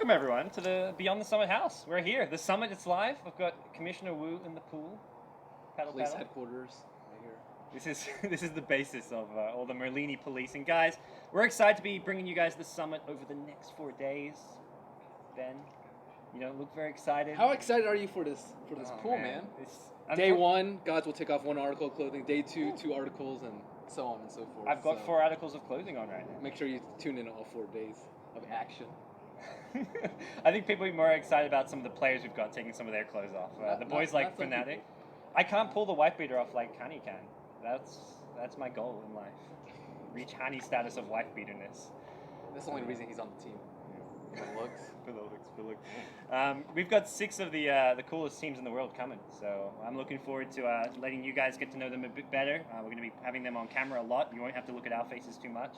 welcome everyone to the Beyond the Summit house. We're here. The summit is live. We've got Commissioner Wu in the pool. Police headquarters right here. This is the basis of all the Merlini policing. Guys, we're excited to be bringing you guys the summit over the next 4 days. Ben, you don't look very excited. How excited are you for this pool, man? Day 1, gods will take off 1 article of clothing. Day 2, 2 articles, and so on and so forth. I've got 4 articles of clothing on right now. Make sure you tune in all 4 days of action. I think people are more excited about some of the players we've got taking some of their clothes off. The boys like Fnatic. I can't pull the wife beater off like Hani can. That's my goal in life. Reach Hani's status of wife beaterness. That's the only reason he's on the team. For the looks. For the looks. We've got 6 of the coolest teams in the world coming, so I'm looking forward to letting you guys get to know them a bit better. We're going to be having them on camera a lot. You won't have to look at our faces too much.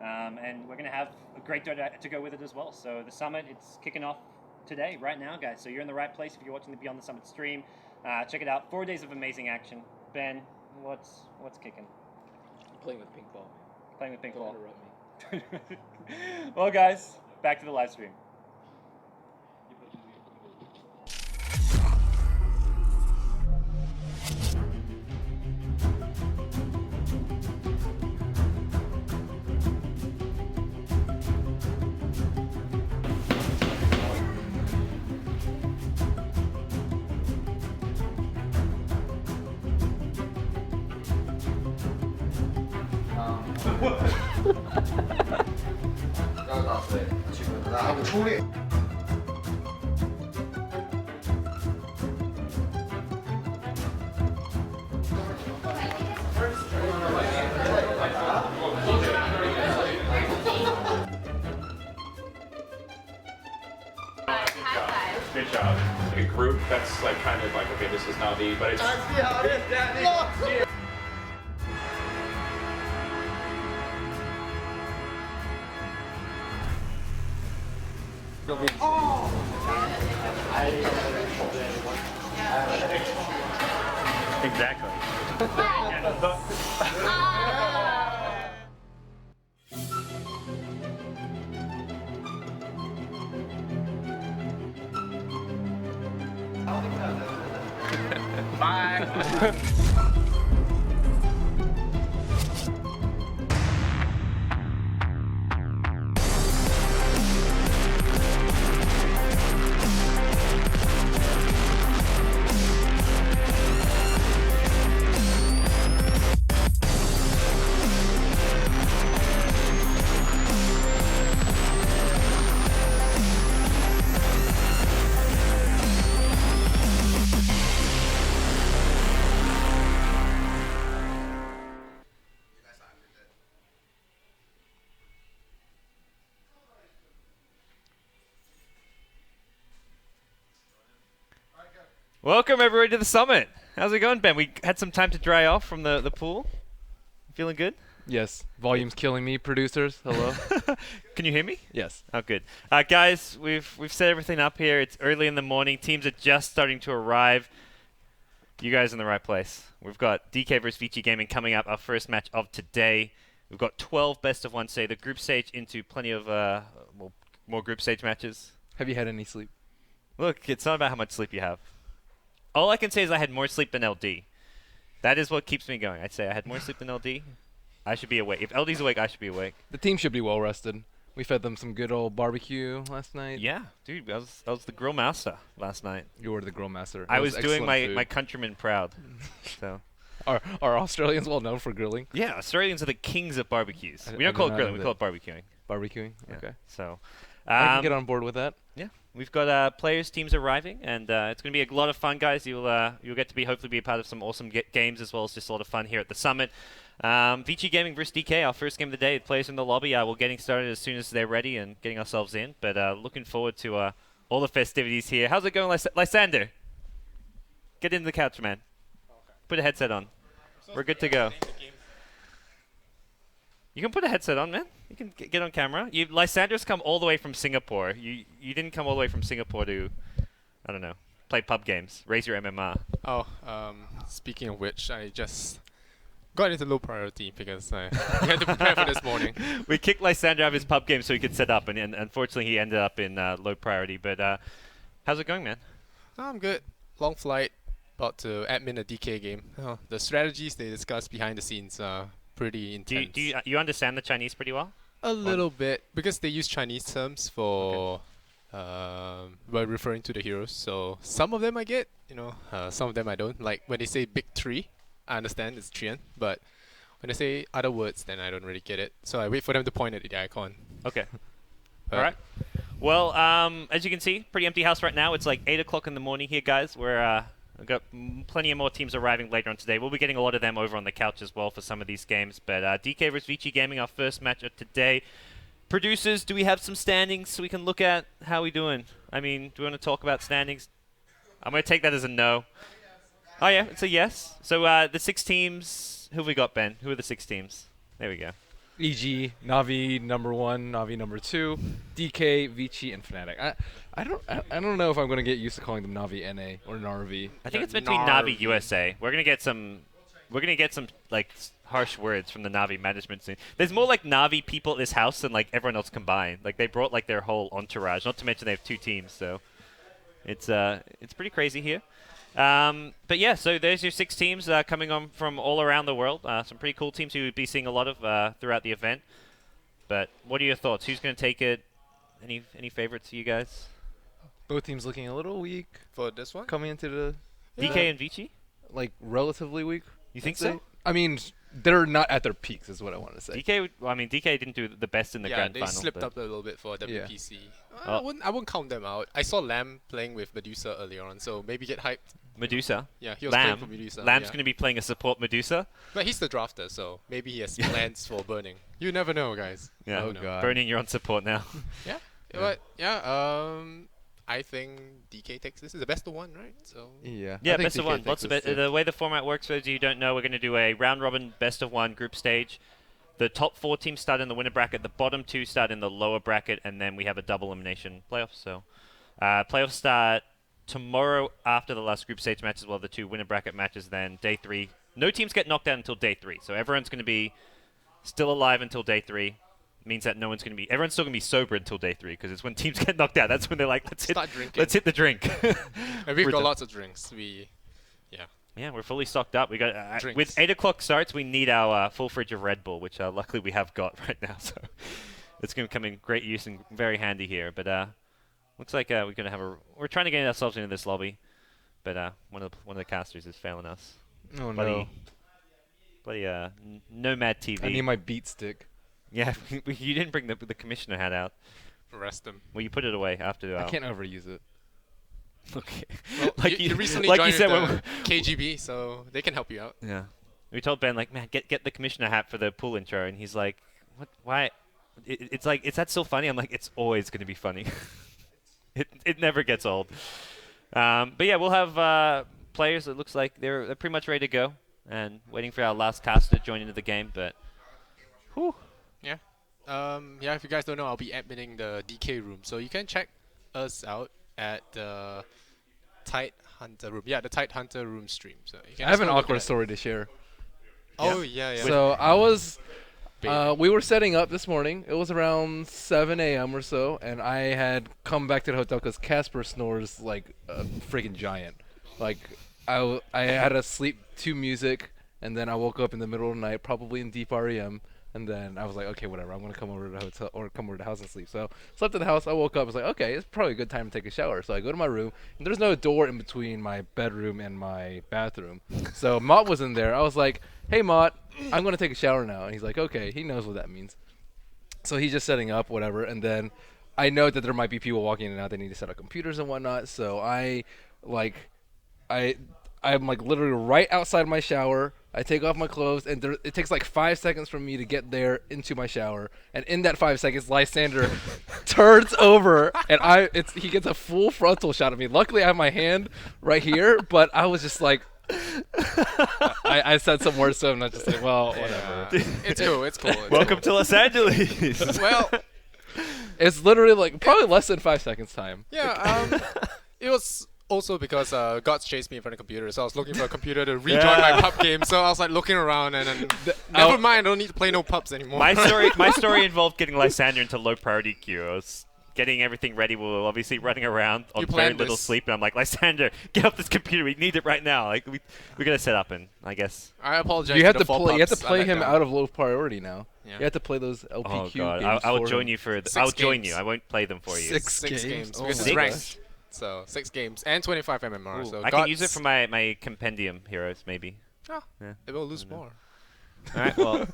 And we're going to have a great day to go with it as well. So the summit, it's kicking off today, right now, guys. So you're in the right place if you're watching the Beyond the Summit stream. Check it out. 4 days of amazing action. Ben, what's kicking? Playing with pink ball. Playing with pink ball. Don't interrupt me. Well, guys, back to the live stream. Good job. A group that's like kind of like, okay, this is Navi, but it's... Exactly. Bye. Welcome everybody to the summit. How's it going, Ben? We had some time to dry off from the pool. Feeling good? Yes. Volume's killing me, producers. Hello. Can you hear me? Yes. Oh, good. Guys, we've set everything up here. It's early in the morning. Teams are just starting to arrive. You guys are in the right place. We've got DK versus Vici Gaming coming up, our first match of today. We've got 12 best of one stage, the group stage into plenty of more group stage matches. Have you had any sleep? Look, it's not about how much sleep you have. All I can say is I had more sleep than LD. That is what keeps me going. I'd say I had more sleep than LD. I should be awake. If LD's awake, I should be awake. The team should be well rested. We fed them some good old barbecue last night. Yeah, dude, I was the grill master last night. You were the grill master. I was doing my countrymen proud. So, are Australians well known for grilling? Yeah, Australians are the kings of barbecues. We don't call it grilling, we call it barbecuing. Barbecuing? Yeah. Okay. So, I can get on board with that. Yeah, we've got players, teams arriving, and it's going to be a lot of fun, guys. You'll get to hopefully be a part of some awesome games as well as just a lot of fun here at the summit. Vici Gaming versus DK, our first game of the day. The players in the lobby. We're getting started as soon as they're ready and getting ourselves in. But looking forward to all the festivities here. How's it going, Lysander? Get into the couch, man. Okay. Put a headset on. We're good to go. You can put a headset on, man. You can get on camera. Lysander's come all the way from Singapore. You didn't come all the way from Singapore to, I don't know, play pub games. Raise your MMR. Oh, speaking of which, I just got into low priority because we had to prepare for this morning. We kicked Lysander out of his pub game so he could set up, and unfortunately he ended up in low priority. But how's it going, man? I'm good. Long flight. About to admin a DK game. The strategies they discuss behind the scenes are pretty intense. Do you understand the Chinese pretty well? A little bit, because they use Chinese terms for by referring to the heroes. So some of them I get, some of them I don't. Like when they say big tree, I understand it's Trian, but when they say other words, then I don't really get it. So I wait for them to point at the icon. Okay. All right. Well, as you can see, pretty empty house right now. It's like 8 o'clock in the morning here, guys. We've got plenty of more teams arriving later on today. We'll be getting a lot of them over on the couch as well for some of these games. But DK vs Vici Gaming, our first match of today. Producers, do we have some standings so we can look at how we doing? I mean, do we want to talk about standings? I'm going to take that as a no. Oh, yeah, it's a yes. So the 6 teams, who have we got, Ben? Who are the 6 teams? There we go. E.g. Navi number 1, Navi number 2, DK, Vici, and Fnatic. I don't know if I'm gonna get used to calling them Navi NA or Narvi. I think it's between Navi USA. We're gonna get some like harsh words from the Navi management scene. There's more like Navi people at this house than like everyone else combined. Like they brought like their whole entourage. Not to mention they have 2 teams, so it's pretty crazy here. But yeah, so there's your 6 teams coming on from all around the world. Some pretty cool teams who would be seeing a lot of throughout the event. But what are your thoughts? Who's going to take it? Any favorites for you guys? Both teams looking a little weak For this one? coming into the DK and Vici? like relatively weak. You think I'd say. so? I mean, they're not at their peaks, is what I want to say. DK didn't do the best in the grand they final. slipped up a little bit for WPC. Oh. I wouldn't count them out. I saw Lamb playing with Medusa earlier on, so maybe get hyped. Medusa. Yeah, he was playing for Lamb. Medusa. Lamb's yeah. going to be playing a support Medusa. But he's the drafter, so maybe he has plans for burning. You never know, guys. Yeah. Oh, God. Burning, you're on support now. Yeah. But I think DK takes this. Is the best of 1, right? So Yeah. Yeah, I think best of DK 1. takes Lots of this, it. yeah. The way the format works, for those of you who don't know, we're going to do a round robin best of 1 group stage. The top 4 teams start in the winner bracket. The bottom 2 start in the lower bracket, and then we have a double elimination playoff. So playoffs start tomorrow after the last group stage match as well. The 2 winner bracket matches. Then day 3. No teams get knocked out until day 3. So everyone's going to be still alive until day 3. Means that no one's going to be. Everyone's still going to be sober until day 3 because it's when teams get knocked out. That's when they're like, let's hit the drink. and we've got lots of drinks. Yeah, we're fully stocked up. We got Drinks. with 8 o'clock starts, we need our full fridge of Red Bull, which luckily we have got right now. So it's going to come in great use and very handy here. But looks like we're going to have we're trying to get ourselves into this lobby, but one of the casters is failing us. Oh Bloody Nomad I need TV. my beat stick. Yeah, you didn't bring the commissioner hat out. Arrest him. Well, you put it away after. I can't overuse it. Okay. Well, you recently like joined you said, the KGB, so they can help you out. yeah. We told Ben, like, man, get the commissioner hat for the pool intro, and he's like, what? Why? It's like, is that still funny? I'm like, it's always going to be funny. it never gets old. But yeah, we'll have players. It looks like they're pretty much ready to go, and waiting for our last caster to join into the game. But, whew. Yeah, if you guys don't know, I'll be adminning the DK room, so you can check us out at the Tide Hunter room. Yeah, the Tide Hunter room stream. So you can I have an just go look awkward at it. story to share. Oh yeah. So I was, Baby. we were setting up this morning. It was around 7 a.m. or so, and I had come back to the hotel because Casper snores like a freaking giant. Like I had to sleep to music, and then I woke up in the middle of the night, probably in deep REM. And then I was like, okay, whatever. I'm gonna come over to the hotel or come over to the house and sleep. So slept at the house. I woke up. I was like, okay, it's probably a good time to take a shower. So I go to my room, and there's no door in between my bedroom and my bathroom. So Mott was in there. I was like, hey Mott, I'm gonna take a shower now. And he's like, okay. He knows what that means. So he's just setting up, whatever. And then I know that there might be people walking in and out. They need to set up computers and whatnot. So I'm like literally right outside my shower. I take off my clothes, and it takes like 5 seconds for me to get there into my shower. And in that 5 seconds, Lysander turns over, and he gets a full frontal shot of me. Luckily, I have my hand right here, but I was just like, I said some words to him, and I was just like, well, whatever. It's cool. It's cool. Welcome to Los Angeles. Well, It's literally like probably less than 5 seconds time. yeah. It was also because Gods chased me in front of the computer, so I was looking for a computer to rejoin my pub game. So I was like looking around, and then never mind, I don't need to play no pubs anymore. My story involved getting Lysander into low priority queue. I was getting everything ready. We were obviously running around on very little sleep, and I'm like, Lysander, get off this computer. We need it right now. Like we gotta set up, and I guess I apologize. You have to the play. You have to pubs. play him out of low priority now. Yeah. You have to play those LPQ oh god, games. I will for join him. you for. I'll 6 join games. you. I won't play them for you. Six games games? because Oh it's my ranked. So 6 games and 25 MMR. Ooh, So I can use it for my compendium heroes maybe. Oh, Yeah. they will lose more. All right. Well.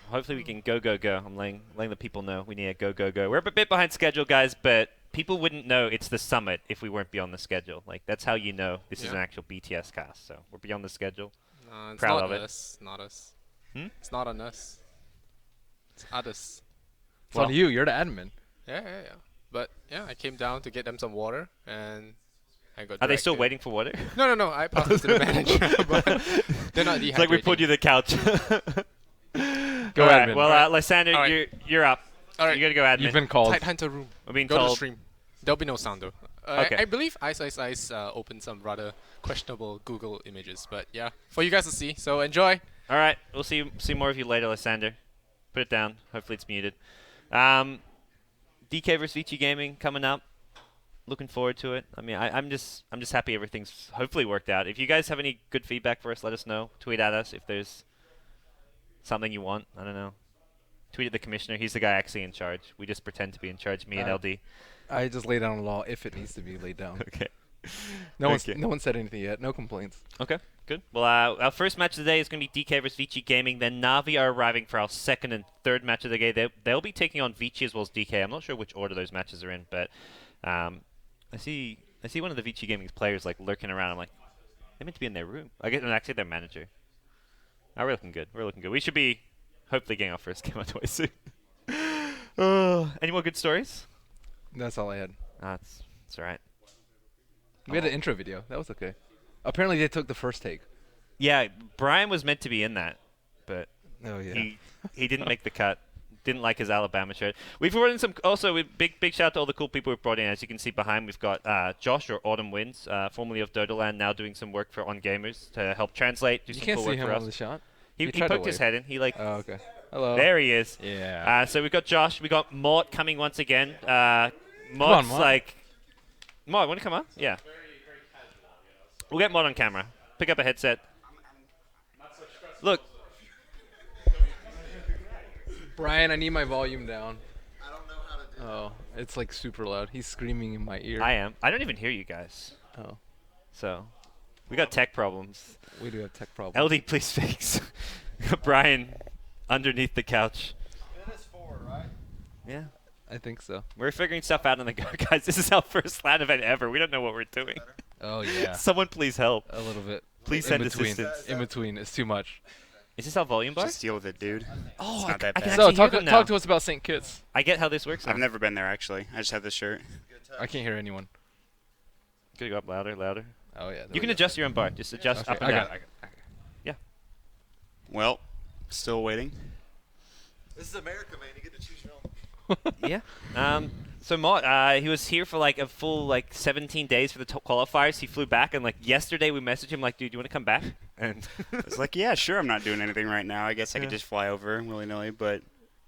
Hopefully we can go. I'm letting the people know we need a go. We're a bit behind schedule, guys, but people wouldn't know it's the summit if we weren't beyond the schedule. Like that's how you know this is an actual BTS cast. So we're beyond the schedule. It's Proud not of it. us. Not us. It's not on us. It's others. It's on you. You're the admin. Yeah. But yeah, I came down to get them some water, and I got. Are they still dragged in. waiting for water? No. I passed it to the manager, but they're not dehydrating. It's like we pulled you to the couch. Go All right. admin. Well, Lysander, All right. you're up. All right. You gotta go admin. You've been called. Tight Hunter room. We're being Go to the told. stream. There'll be no sound though. Okay. I believe Ice opened some rather questionable Google images, but yeah, for you guys to see. So enjoy. All right. We'll see more of you later, Lysander. Put it down. Hopefully it's muted. DK vs Vici Gaming coming up. Looking forward to it. I mean, I'm just happy everything's hopefully worked out. If you guys have any good feedback for us, let us know. Tweet at us if there's something you want. I don't know. Tweet at the commissioner. He's the guy actually in charge. We just pretend to be in charge. Me and LD. I just lay down the law if it needs to be laid down. Okay. No one said anything yet. No complaints. Okay, good. Well, our first match of the day is going to be DK vs Vici Gaming. Then Navi are arriving for our second and third match of the day. They'll be taking on Vici as well as DK. I'm not sure which order those matches are in, but I see one of the Vici Gaming's players like lurking around. I'm like, they're meant to be in their room. I guess actually their manager. Oh, we're looking good. We should be hopefully getting our first game on the way soon. Any more good stories? That's all I had. That's all right. We had an intro video. That was okay. Apparently they took the first take. Yeah, Brian was meant to be in that, but Oh yeah. he didn't make the cut. Didn't like his Alabama shirt. We've brought in some. Also, big shout out to all the cool people we've brought in. As you can see behind, we've got Josh or Autumn Wins, formerly of Dodoland, now doing some work for On Gamers to help translate. Do You some can't cool see work him for on us. the shot. He tried to poked his wave. head in. He like. Oh okay. Hello. There he is. Yeah. So we've got Josh. We got Mort coming once again. on, Mort's Mort. like. Mort, want to come on? Yeah. We'll get Mort on camera. Pick up a headset. Look. Brian, I need my volume down. I don't know how to do Oh, it's like super loud. He's screaming in my ear. I am. I don't even hear you guys. Oh, So, we got tech problems. we do have tech problems. LD, please fix. Brian, underneath the couch. Yeah. I think so. We're figuring stuff out on the go, guys. This is our first LAN event ever. We don't know what we're doing. Oh yeah. Someone please help. A little bit. Please in send between. assistance. In between. It's too much. Is this our volume bar? Just deal with it, dude. Oh, It's not that I can bad. So actually hear talk them now. talk to us about St. Kitts. I get how this works now. I've never been there, actually. I just have this shirt. I can't hear anyone. Could you go up louder? Oh yeah. there You we can go. adjust your own bar. Just adjust Okay, up and I down. got it. Yeah. Well, still waiting. This is America, man. You get to choose your own. Yeah. So Mott, he was here for like a full 17 days for the qualifiers. He flew back, and like yesterday we messaged him like, dude, do you want to come back? And I was like, yeah, sure, I'm not doing anything right now. I guess I could just fly over willy-nilly. But,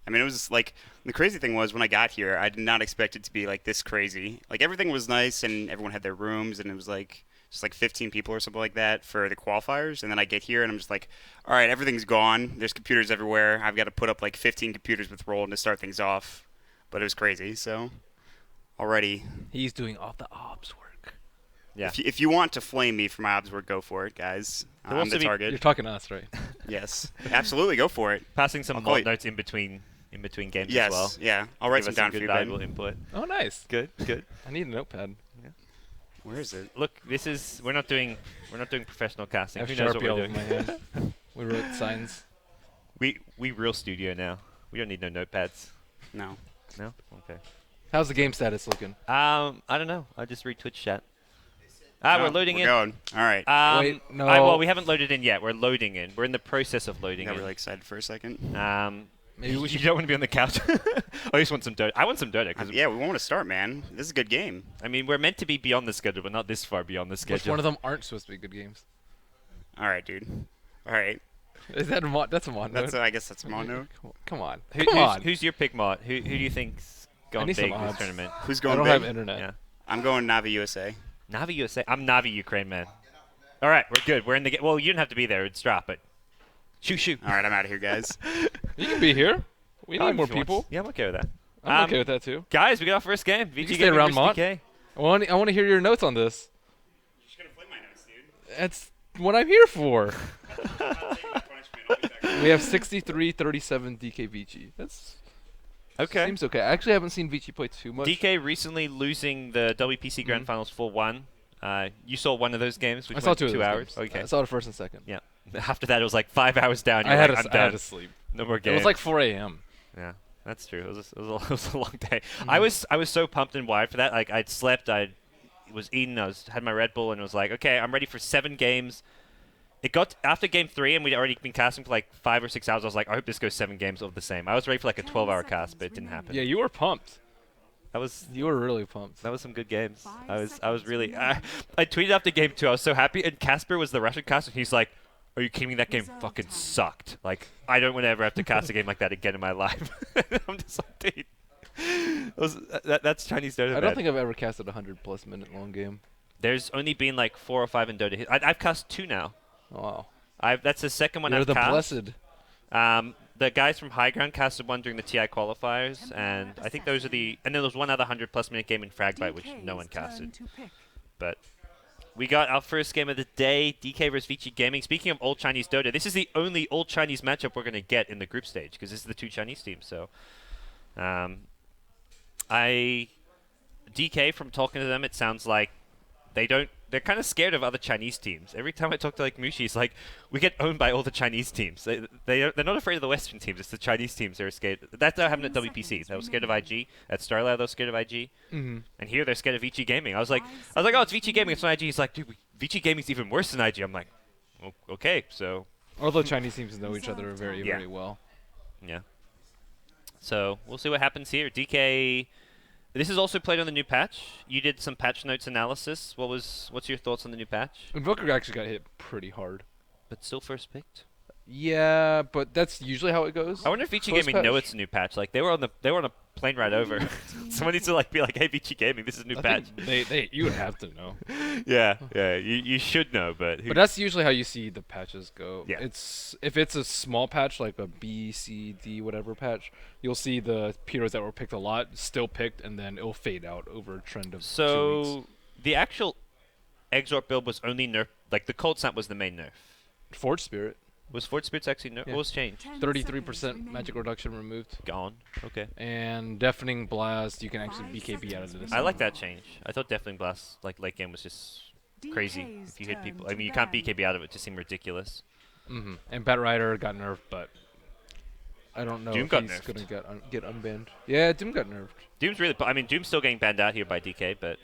I mean, it was like, the crazy thing was when I got here, I did not expect it to be like this crazy. Like, everything was nice, and everyone had their rooms, and it was like just like 15 people or something like that for the qualifiers. And then I get here, and I'm just like, all right, everything's gone. There's computers everywhere. I've got to put up like 15 computers with Roland to start things off. But it was crazy, so already. He's doing all the ops work. yeah. If you want to flame me for my obs work, go for it, guys. There'll I'm also the be- You're target. talking to us, right? Yes, absolutely, go for it. Passing some I'll call mod you- notes in between games Yes, as well. yeah. I'll write Give some us down for good you, valuable Ben. input. Oh, nice. Good. I need a notepad. Where is it? Look, we're not doing professional I casting. have Who knows what Sharpie we're all over doing? my hand. We wrote signs. We real studio now. We don't need no notepads. No. No? Okay. How's the game status looking? I don't know. I just read Twitch chat. We're loading we're in. Going. All right. Wait, no. Well, we haven't loaded in yet. We're loading in. We're in the process of loading Got in. really excited for a second. Maybe we You should. don't want to be on the couch. I just want some Dota. I want some Dota because Yeah, we want to start, man. This is a good game. I mean we're meant to be beyond the schedule, but not this far beyond the schedule. Which one of them aren't supposed to be good games? All right, dude. All right. Is that that's a mono? I guess that's mono. Come on. Who's your pick, Mott? Who do you think's going need big some this odds. tournament? Who's I going don't big? have internet. Yeah. I'm going navi.usa. Navi.usa. I'm Navi Ukraine, man. All right, we're good. We're in the game. Well, you didn't have to be there. It's drop, but shoot. All right, I'm out of here, guys. You can be here. We need more If you want. people. Yeah, I'm okay with that. I'm okay with that too. Guys, we got our first game. You VG can stay around, Mott. DK. I want to hear your notes on this. You're just gonna play my notes, dude. That's what I'm here for. I'll take my punishment. We have 63-37 DK Vici. That's Okay. seems okay. I actually haven't seen Vici play too much. DK recently losing the WPC Grand Finals 4-1. You saw one of those games, which I saw went 2 of 2 those hours. games. Okay. I saw the first and second. Yeah. After that, it was like 5 hours down. I You're had, like, to, I'm I had done. to sleep. No more It games. was like 4 a.m. Yeah, that's true. It was a long day. I was so pumped and wired for that. Like I'd slept, I was eating, had my Red Bull, and was like, okay, I'm ready for 7 games. It got after game 3, and we'd already been casting for like 5 or 6 hours. I was like, I hope this goes 7 games of the same. I was ready for like a 12-hour cast, but it didn't happen. Yeah, you were pumped. You were really pumped. That was some good games. I was really. I tweeted after game 2. I was so happy, and Casper was the Russian caster. And he's like, "Are you kidding me? That game fucking sucked. Like, I don't want to ever have to cast a game like that again in my life." I'm just like, dude, that's Chinese Dota. I don't think I've ever casted a 100+ minute long game. There's only been like 4 or 5 in Dota. I've cast 2 now. Oh, wow. That's the second one You're I've the cast. blessed. The guys from High Ground casted one during the TI qualifiers, and I think those are the. And then there was one other 100+ minute game in Fragbite, which no one casted. But we got our first game of the day, DK vs Vici Gaming. Speaking of old Chinese Dota, this is the only old Chinese matchup we're going to get in the group stage, because this is the 2 Chinese teams. So, DK, from talking to them, it sounds like they're kind of scared of other Chinese teams. Every time I talk to like Mushi, he's like, we get owned by all the Chinese teams. They're not afraid of the Western teams. It's the Chinese teams they're scared. That's what happened at WPC. They were scared of IG. At Starlight, they were scared of IG. Mm-hmm. And here they're scared of Vici Gaming. I was like, oh, it's Vici Gaming. It's not IG. He's like, dude, Vici Gaming's even worse than IG. I'm like, okay, so. Although Chinese teams know each other very, very well. Yeah. So we'll see what happens here. DK. This is also played on the new patch. You did some patch notes analysis. What's your thoughts on the new patch? Invoker actually got hit pretty hard. But still first picked. Yeah, but that's usually how it goes. I wonder if Vici First Gaming know patch. it's a new patch. Like they were on a plane ride over. Someone needs to like be like, "Hey, Vici Gaming, this is a new I patch." think you would have to know. Yeah, you should know, but But that's usually how you see the patches go. Yeah. If it's a small patch like a B, C, D, whatever patch, you'll see the heroes that were picked a lot still picked, and then it'll fade out over a trend of 2 weeks. so the actual Exort build was only nerf. Like the Cold Snap was the main nerf. Forge Spirit, Was Fort Spirits actually nerf? Yeah. What was changed? 33% magic reduction removed, Gone. Okay. and Deafening Blast. You can actually BKB out of this. I like that change. I thought Deafening Blast, like late game, was just crazy. If you hit people, I mean, you can't BKB out of it. It just seemed ridiculous. Mm-hmm. And Bat Rider got nerfed, but I don't know Doom if got he's nerfed. gonna get unbanned. Yeah, Doom got nerfed. Doom's really. I mean, Doom's still getting banned out here by DK, but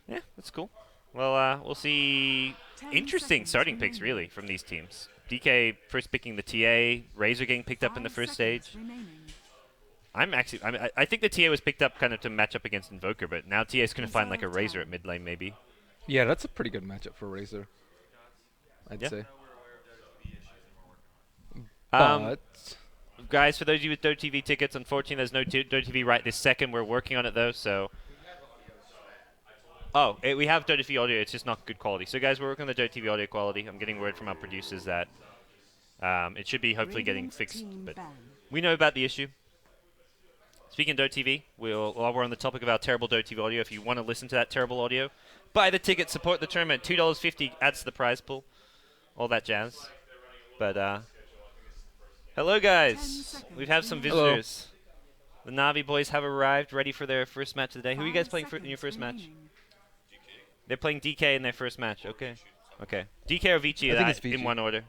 yeah, that's cool. Well, we'll see. Interesting starting picks, really, from these teams. DK first picking the TA, Razor getting picked up in the first stage. I think the TA was picked up kind of to match up against Invoker, but now TA is going to find like a Razor at mid lane, maybe. Yeah, that's a pretty good matchup for Razor, I'd Yeah. say. Um, But Guys, for those of you with Dota TV tickets, unfortunately there's no Dota TV right this second. We're working on it though, so. Oh, we have Dota TV audio. It's just not good quality. So guys, we're working on the Dota TV audio quality. I'm getting word from our producers that it should be hopefully getting fixed, but we know about the issue. Speaking of Dota TV, while we're on the topic of our terrible Dota TV audio, if you want to listen to that terrible audio, buy the ticket, support the tournament. $2.50 adds to the prize pool. All that jazz. But, hello guys. We have some visitors. The Navi boys have arrived, ready for their first match of the day. Who are you guys playing in your first match? They're playing DK in their first match. Okay. Okay. DK or Vici, I think it's in Vici. one order.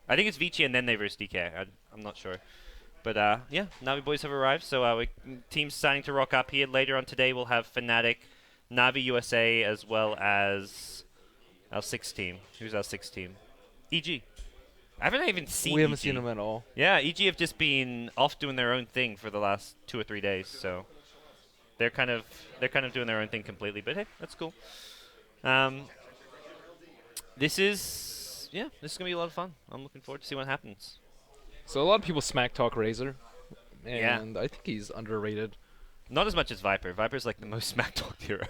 I think it's Vici and then they verse DK. I'm not sure. But yeah, Navi boys have arrived. So team's starting to rock up here. Later on today, we'll have Fnatic, Navi USA, as well as our 6th team. Who's our 6th team? EG. I haven't even seen We haven't EG. seen them at all. Yeah, EG have just been off doing their own thing for the last 2 or 3 days, so they're kind of doing their own thing completely. But hey, that's cool. This is gonna be a lot of fun. I'm looking forward to see what happens. So a lot of people smack talk Razor, Yeah. and I think he's underrated. Not as much as Viper. Viper's like the most smack talked hero.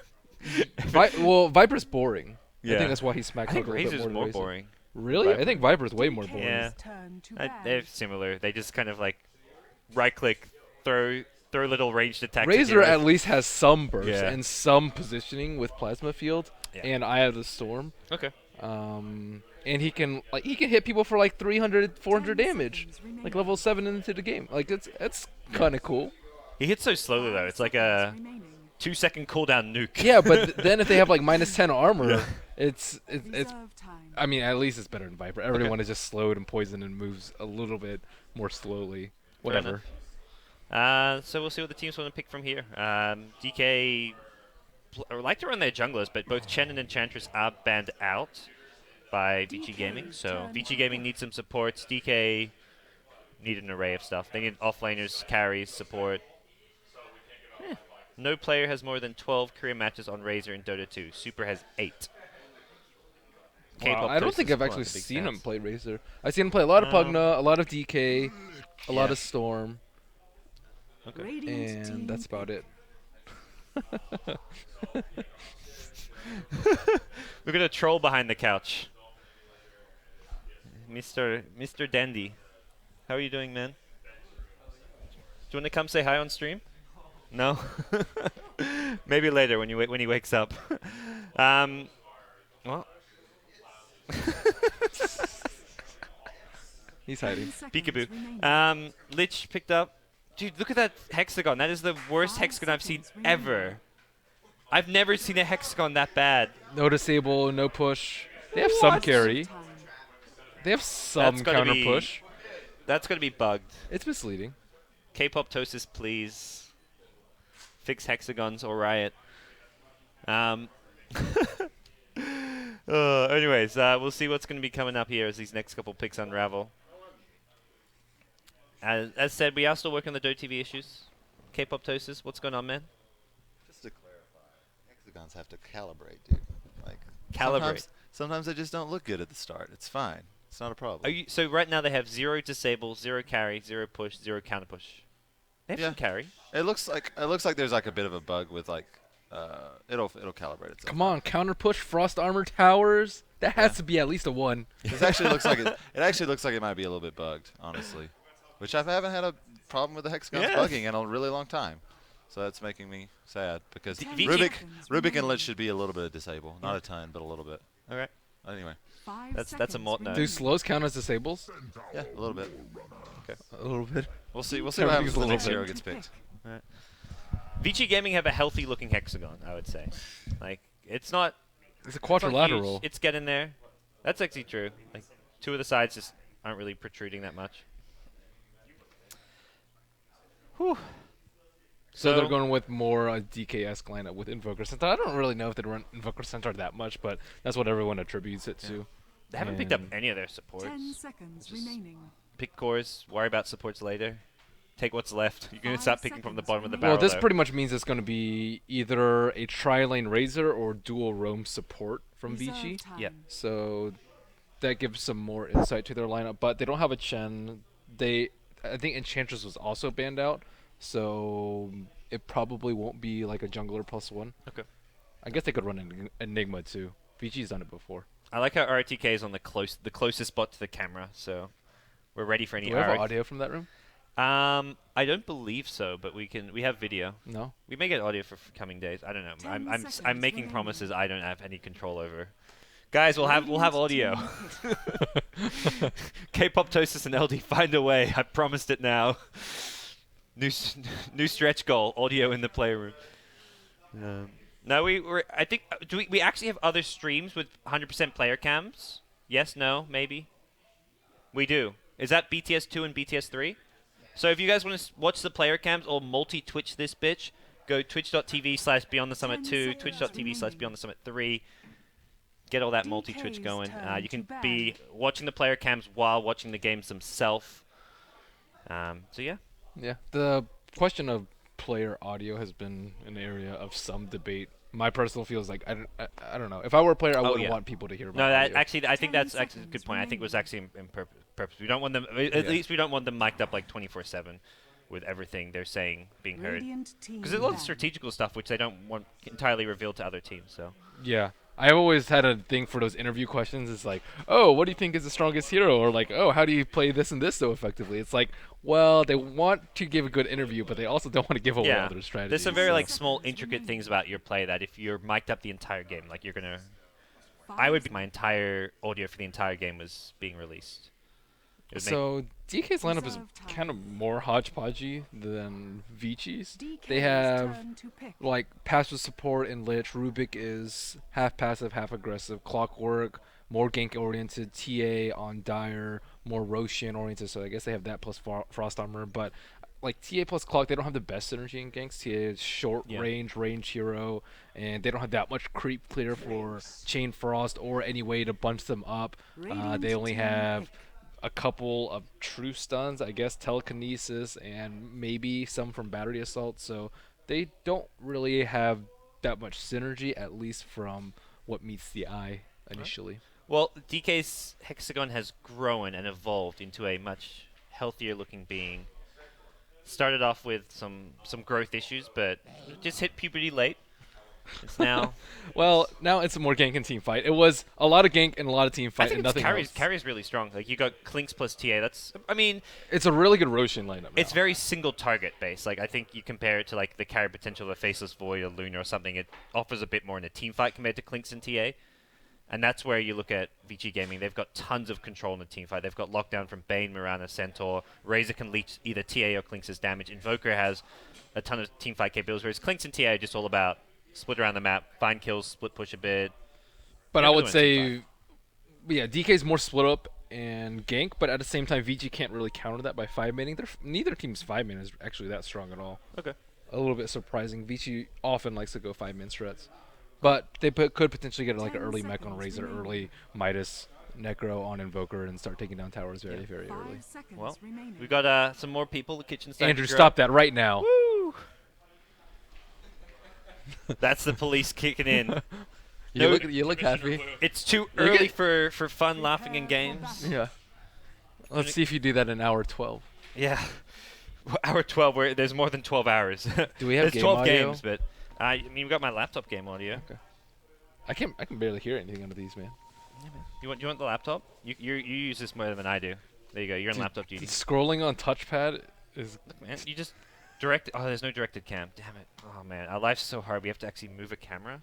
Well, Viper's boring. Yeah. I think that's why he's smack I think talk a little bit Razor's more. more than Razor. boring. Really? Viper. I think Viper's way more boring. Yeah. They're similar. They just kind of like right click, throw little ranged attacks. Razor at at least has some burst Yeah. and some positioning with Plasma Field Yeah. and Eye of the Storm. Okay. And he can hit people for like 300, 400 damage, like level 7 into the game. Like it's kind of cool. He hits so slowly though. It's like a 2-second cooldown nuke. Yeah, but then if they have like -10 armor, it's. I mean, at least it's better than Viper. Everyone is just slowed and poisoned and moves a little bit more slowly. Whatever. So we'll see what the teams want to pick from here. DK like to run their junglers, but both Chen and Enchantress are banned out by Vici Gaming. So Vici Gaming needs some supports. DK need an array of stuff. They need offlaners, carries, support. No player has more than 12 career matches on Razor in Dota 2. Super has 8. Wow, I don't think I've actually seen him play Razor. I've seen him play a lot of Pugna, a lot of DK, a lot of Storm. Okay. And that's about it. We're gonna troll behind the couch. Mr. Dandy. How are you doing, man? Do you want to come say hi on stream? No? Maybe later when he wakes up. Well. He's hiding. Peekaboo. Lich picked up. Dude, look at that hexagon. That is the worst hexagon I've seen ever. I've never seen a hexagon that bad. No disable, no push. They have some carry. They have some counter push. That's gonna be bugged. It's misleading. K-pop Tosis, please. Fix hexagons or riot. Anyways, we'll see what's going to be coming up here as these next couple picks unravel. As said, we are still working on the Dota TV issues. K-pop Tosis, what's going on, man? Just to clarify, hexagons have to calibrate, dude. Like Calibrate. Sometimes they just don't look good at the start. It's fine. It's not a problem. So right now they have 0 disable, 0 carry, 0 push, 0 counter push. They have some carry. It looks like there's like a bit of a bug with like it'll calibrate itself. Come on, counter push, frost armor towers. That has to be at least a 1. It actually looks like it actually looks like it might be a little bit bugged, honestly. Which I haven't had a problem with the hexagons bugging in a really long time. So that's making me sad because Rubik and Lich should be a little bit of disable, not a ton, but a little bit. All right. Anyway. That's a mort note. Do slows count as disables? Yeah, a little bit. Okay. A little bit. We'll see what happens when the next hero gets picked. All right. Vici Gaming have a healthy looking hexagon, I would say. Like it's not. It's a quadrilateral. It's getting there. That's actually true. Like 2 of the sides just aren't really protruding that much. Whew. So they're going with more DK-esque lineup with Invoker Centaur. I don't really know if they run Invoker Centaur that much, but that's what everyone attributes it to. They haven't picked up any of their supports. 10 seconds remaining. Pick cores, worry about supports later. Take what's left. You're going to start picking from the bottom of the barrel. Well, this though. pretty much means it's going to be either a tri-lane Razor or dual roam support from Vici. Yep. So that gives some more insight to their lineup, but they don't have a Chen. I think Enchantress was also banned out, so it probably won't be like a jungler +1. Okay. I guess they could run Enigma too. Vici's done it before. I like how RTK is on the closest spot to the camera, so we're ready for any. Do we have audio from that room? I don't believe so, but we have video. No. We may get audio for coming days. I don't know. I'm making promises I don't have any control over. Guys, we'll have audio. K-pop Tosis and LD, find a way. I promised it now. New stretch goal. Audio in the playroom. No, I think we actually have other streams with 100% player cams? Yes, no, maybe. We do. Is that BTS 2 and BTS 3? So if you guys want to watch the player cams or multi-Twitch this bitch, go twitch.tv/BeyondTheSummit 2, twitch.tv/BeyondTheSummit 3. get all that multi-twitch going. You can be watching the player cams while watching the games themselves. So yeah. Yeah. The question of player audio has been an area of some debate. My personal feel is like I don't know. If I were a player, I wouldn't want people to hear my audio. Actually, I think that's actually a good point. I think it was actually in purpose. We don't want them. At least we don't want them mic'd up like 24/7 with everything they're saying being heard. Because there's a lot of strategical stuff which they don't want entirely revealed to other teams. So yeah. I've always had a thing for those interview questions. It's like, oh, what do you think is the strongest hero? Or like, oh, how do you play this and this so effectively? It's like, well, they want to give a good interview, but they also don't want to give away all their strategies. There's some very like small, intricate things about your play that if you're mic'd up the entire game, like you're gonna. I would be my entire audio for the entire game was being released. So DK's lineup is kind of more hodgepodgey than Vici's. They have like passive support in Lich. Rubik is half passive, half aggressive. Clockwork, more gank oriented. TA on Dire, more Roshan oriented. So I guess they have that plus Frost Armor. But like TA plus Clock, they don't have the best synergy in ganks. TA is short range hero, and they don't have that much creep clear for Chain Frost or any way to bunch them up. They only have a couple of true stuns, I guess, telekinesis, and maybe some from battery assault. So they don't really have that much synergy, at least from what meets the eye initially. Well, DK's Hexagon has grown and evolved into a much healthier looking being. Started off with some growth issues, but just hit puberty late. It's now. Well, now it's a more gank and team fight. It was a lot of gank and a lot of team fight, and nothing else. Carry's really strong. Like you got Clinks plus TA. It's a really good Roshan lineup. It's very single target based. Like I think you compare it to like the carry potential of a Faceless Void or Luna or something. It offers a bit more in a team fight compared to Clinks and TA. And that's where you look at Vici Gaming. They've got tons of control in the team fight. They've got lockdown from Bane, Mirana, Centaur. Razor can leech either TA or Clinks' damage. Invoker has a ton of team fight capabilities, whereas Clinks and TA are just all about split around the map, find kills, split push a bit. But I would say, yeah, DK's more split up and gank, but at the same time, Vici can't really counter that by 5-manning. Neither team's 5-man is actually that strong at all. Okay. A little bit surprising. Vici often likes to go 5-man strats. But they could potentially get like an early mech on Razor, early Midas, Necro on Invoker, and start taking down towers very, very early. Well, we've got some more people. The kitchen's starting Andrew, to grow. stop that right now. Woo! That's the police kicking in. You look happy. It's too early for fun, laughing, and games. Yeah. Let's see if you do that in hour 12. Yeah. Hour 12, where there's more than 12 hours. Do we have there's game 12 audio? games, but I mean, we've got my laptop game audio. Okay. I can barely hear anything out of these, man. Yeah, man. You want the laptop? You use this more than I do. There you go. You're on laptop duty. Scrolling on touchpad is. Look, man, you just direct. Oh, there's no directed cam. Damn it. Oh man, our life's so hard. We have to actually move a camera.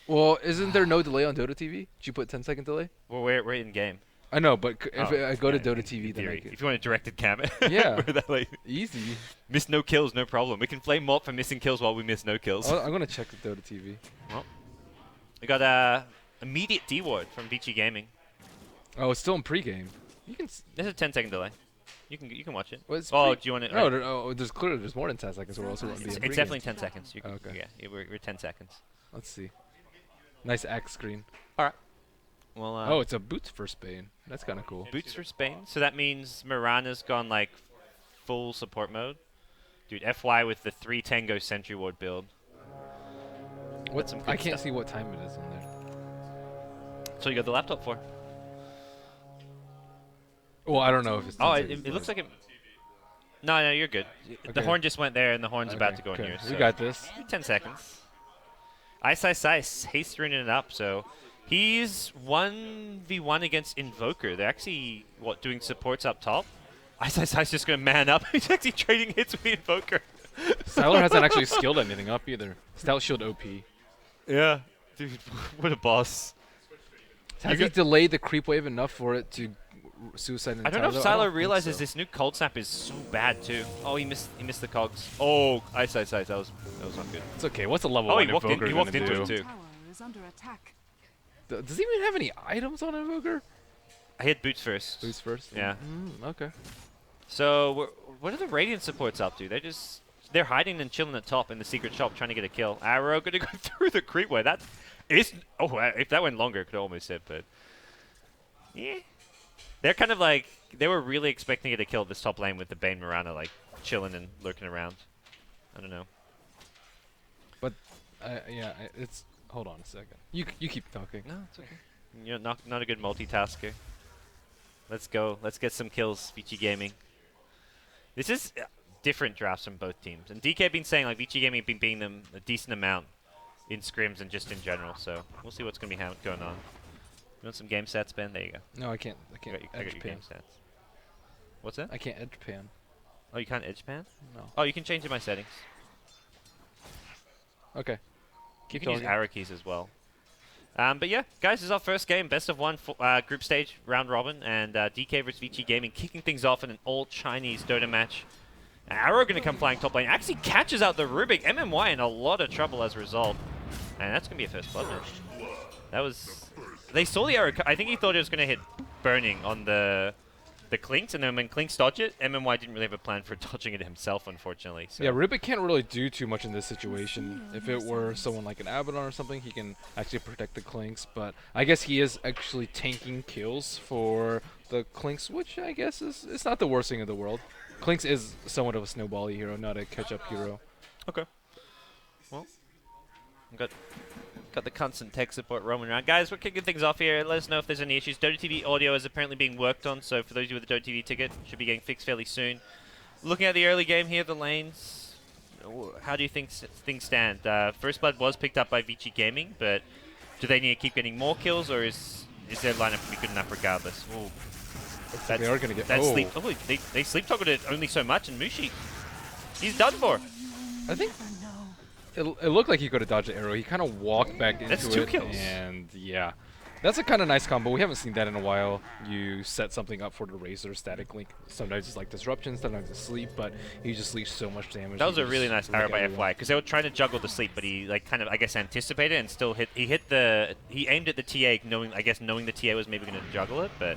Well, isn't there no delay on Dota TV? Did you put 10-second delay? Well, we're in game. I know, but if I go to Dota TV, then theory, if you want a directed cam, yeah, like easy. Miss no kills, no problem. We can flame Mop for missing kills while we miss no kills. I'm gonna check the Dota TV. Well, we got immediate D-ward from Vici Gaming. Oh, it's still in pregame. You can. There's a 10-second delay. You can watch it. Well, do you want to? No, there's clearly more than 10 seconds, or else it wouldn't be. It's definitely 10 seconds. Okay. Yeah, we're 10 seconds. Let's see. Nice X screen. All right. Well. Oh, it's a boots for Spain. That's kind of cool. Boots for Spain. So that means Mirana's gone like full support mode. Dude, FY with the 3 Tango Sentry Ward build. I can't see what time it is on there. So you got the laptop for? Well, I don't know if it's. Oh, it looks like it. No, you're good. Okay. The horn just went there, and the horn's about to go in here. We So got this. 10 seconds. Ice, haste running it up. So he's 1v1 against Invoker. They're actually doing supports up top. Ice just gonna man up. He's actually trading hits with the Invoker. Styler hasn't actually skilled anything up either. Stout Shield OP. Yeah, dude, what a boss. Has he delayed the creep wave enough for it to suicide? I don't know if Styler realizes this new cold snap is so bad too. Oh, he missed the cogs. Oh, ice. That was not good. It's okay. What's a level Oh, 1 he walked Invoker into it do? too. Does he even have any items on Invoker? I hit boots first. Boots first? Yeah. Okay. So what are the Radiant supports up to? They're just they're hiding and chilling at top in the secret shop trying to get a kill. Arrow gonna go through the creep wave. That is if that went longer, it could almost hit, but yeah. They're kind of like they were really expecting to get a kill at this top lane with the Bane Mirana like chilling and lurking around. I don't know. But yeah, it's hold on a second. You keep talking. No, it's okay. You're not a good multitasker. Let's go. Let's get some kills, Vici Gaming. This is different drafts from both teams. And DK been saying like Vici Gaming have been beating them a decent amount in scrims and just in general. So we'll see what's going to be going on. You want some game stats, Ben? There you go. No, I can't. I can't I got edge your pan. game stats. What's that? I can't edge pan. Oh, you can't edge pan? No. Oh, you can change in my settings. Okay. You can use arrow keys as well. But yeah, guys, this is our first game, best of one group stage round robin, and DK versus Vici Gaming kicking things off in an all Chinese Dota match. Arrow going to come flying top lane, actually catches out the Rubik. MMY in a lot of trouble as a result, and that's going to be a first blood match. That was, they saw the arrow. I think he thought it was going to hit burning on the Clinks, and then when Clinks dodged it, MMY didn't really have a plan for dodging it himself, unfortunately. So. Yeah, Rubik can't really do too much in this situation. If it were someone like an Abaddon or something, he can actually protect the Clinks, but I guess he is actually tanking kills for the Clinks, which I guess is it's not the worst thing in the world. Clinks is somewhat of a snowbally hero, not a catch-up hero. Okay. Well, got the constant tech support roaming around. Guys, we're kicking things off here. Let us know if there's any issues. Dota TV audio is apparently being worked on, so for those of you with a Dota TV ticket, should be getting fixed fairly soon. Looking at the early game here, the lanes, how do you think things stand? First Blood was picked up by Vici Gaming, but do they need to keep getting more kills, or is their lineup going to be good enough regardless? Ooh. They are going to get... That sleep. Oh, they sleep toggled it only so much, and Mushi, he's done for. I think... It looked like he could have dodged the arrow. He kind of walked back into it. That's 2 kills. And yeah, that's a kind of nice combo. We haven't seen that in a while. You set something up for the Razor static link. Sometimes it's like disruption, sometimes it's sleep, but he just leaves so much damage. That was a really nice arrow by FY because they were trying to juggle the sleep, but he like kind of I guess anticipated and still hit. He aimed at the TA, knowing the TA was maybe going to juggle it, but.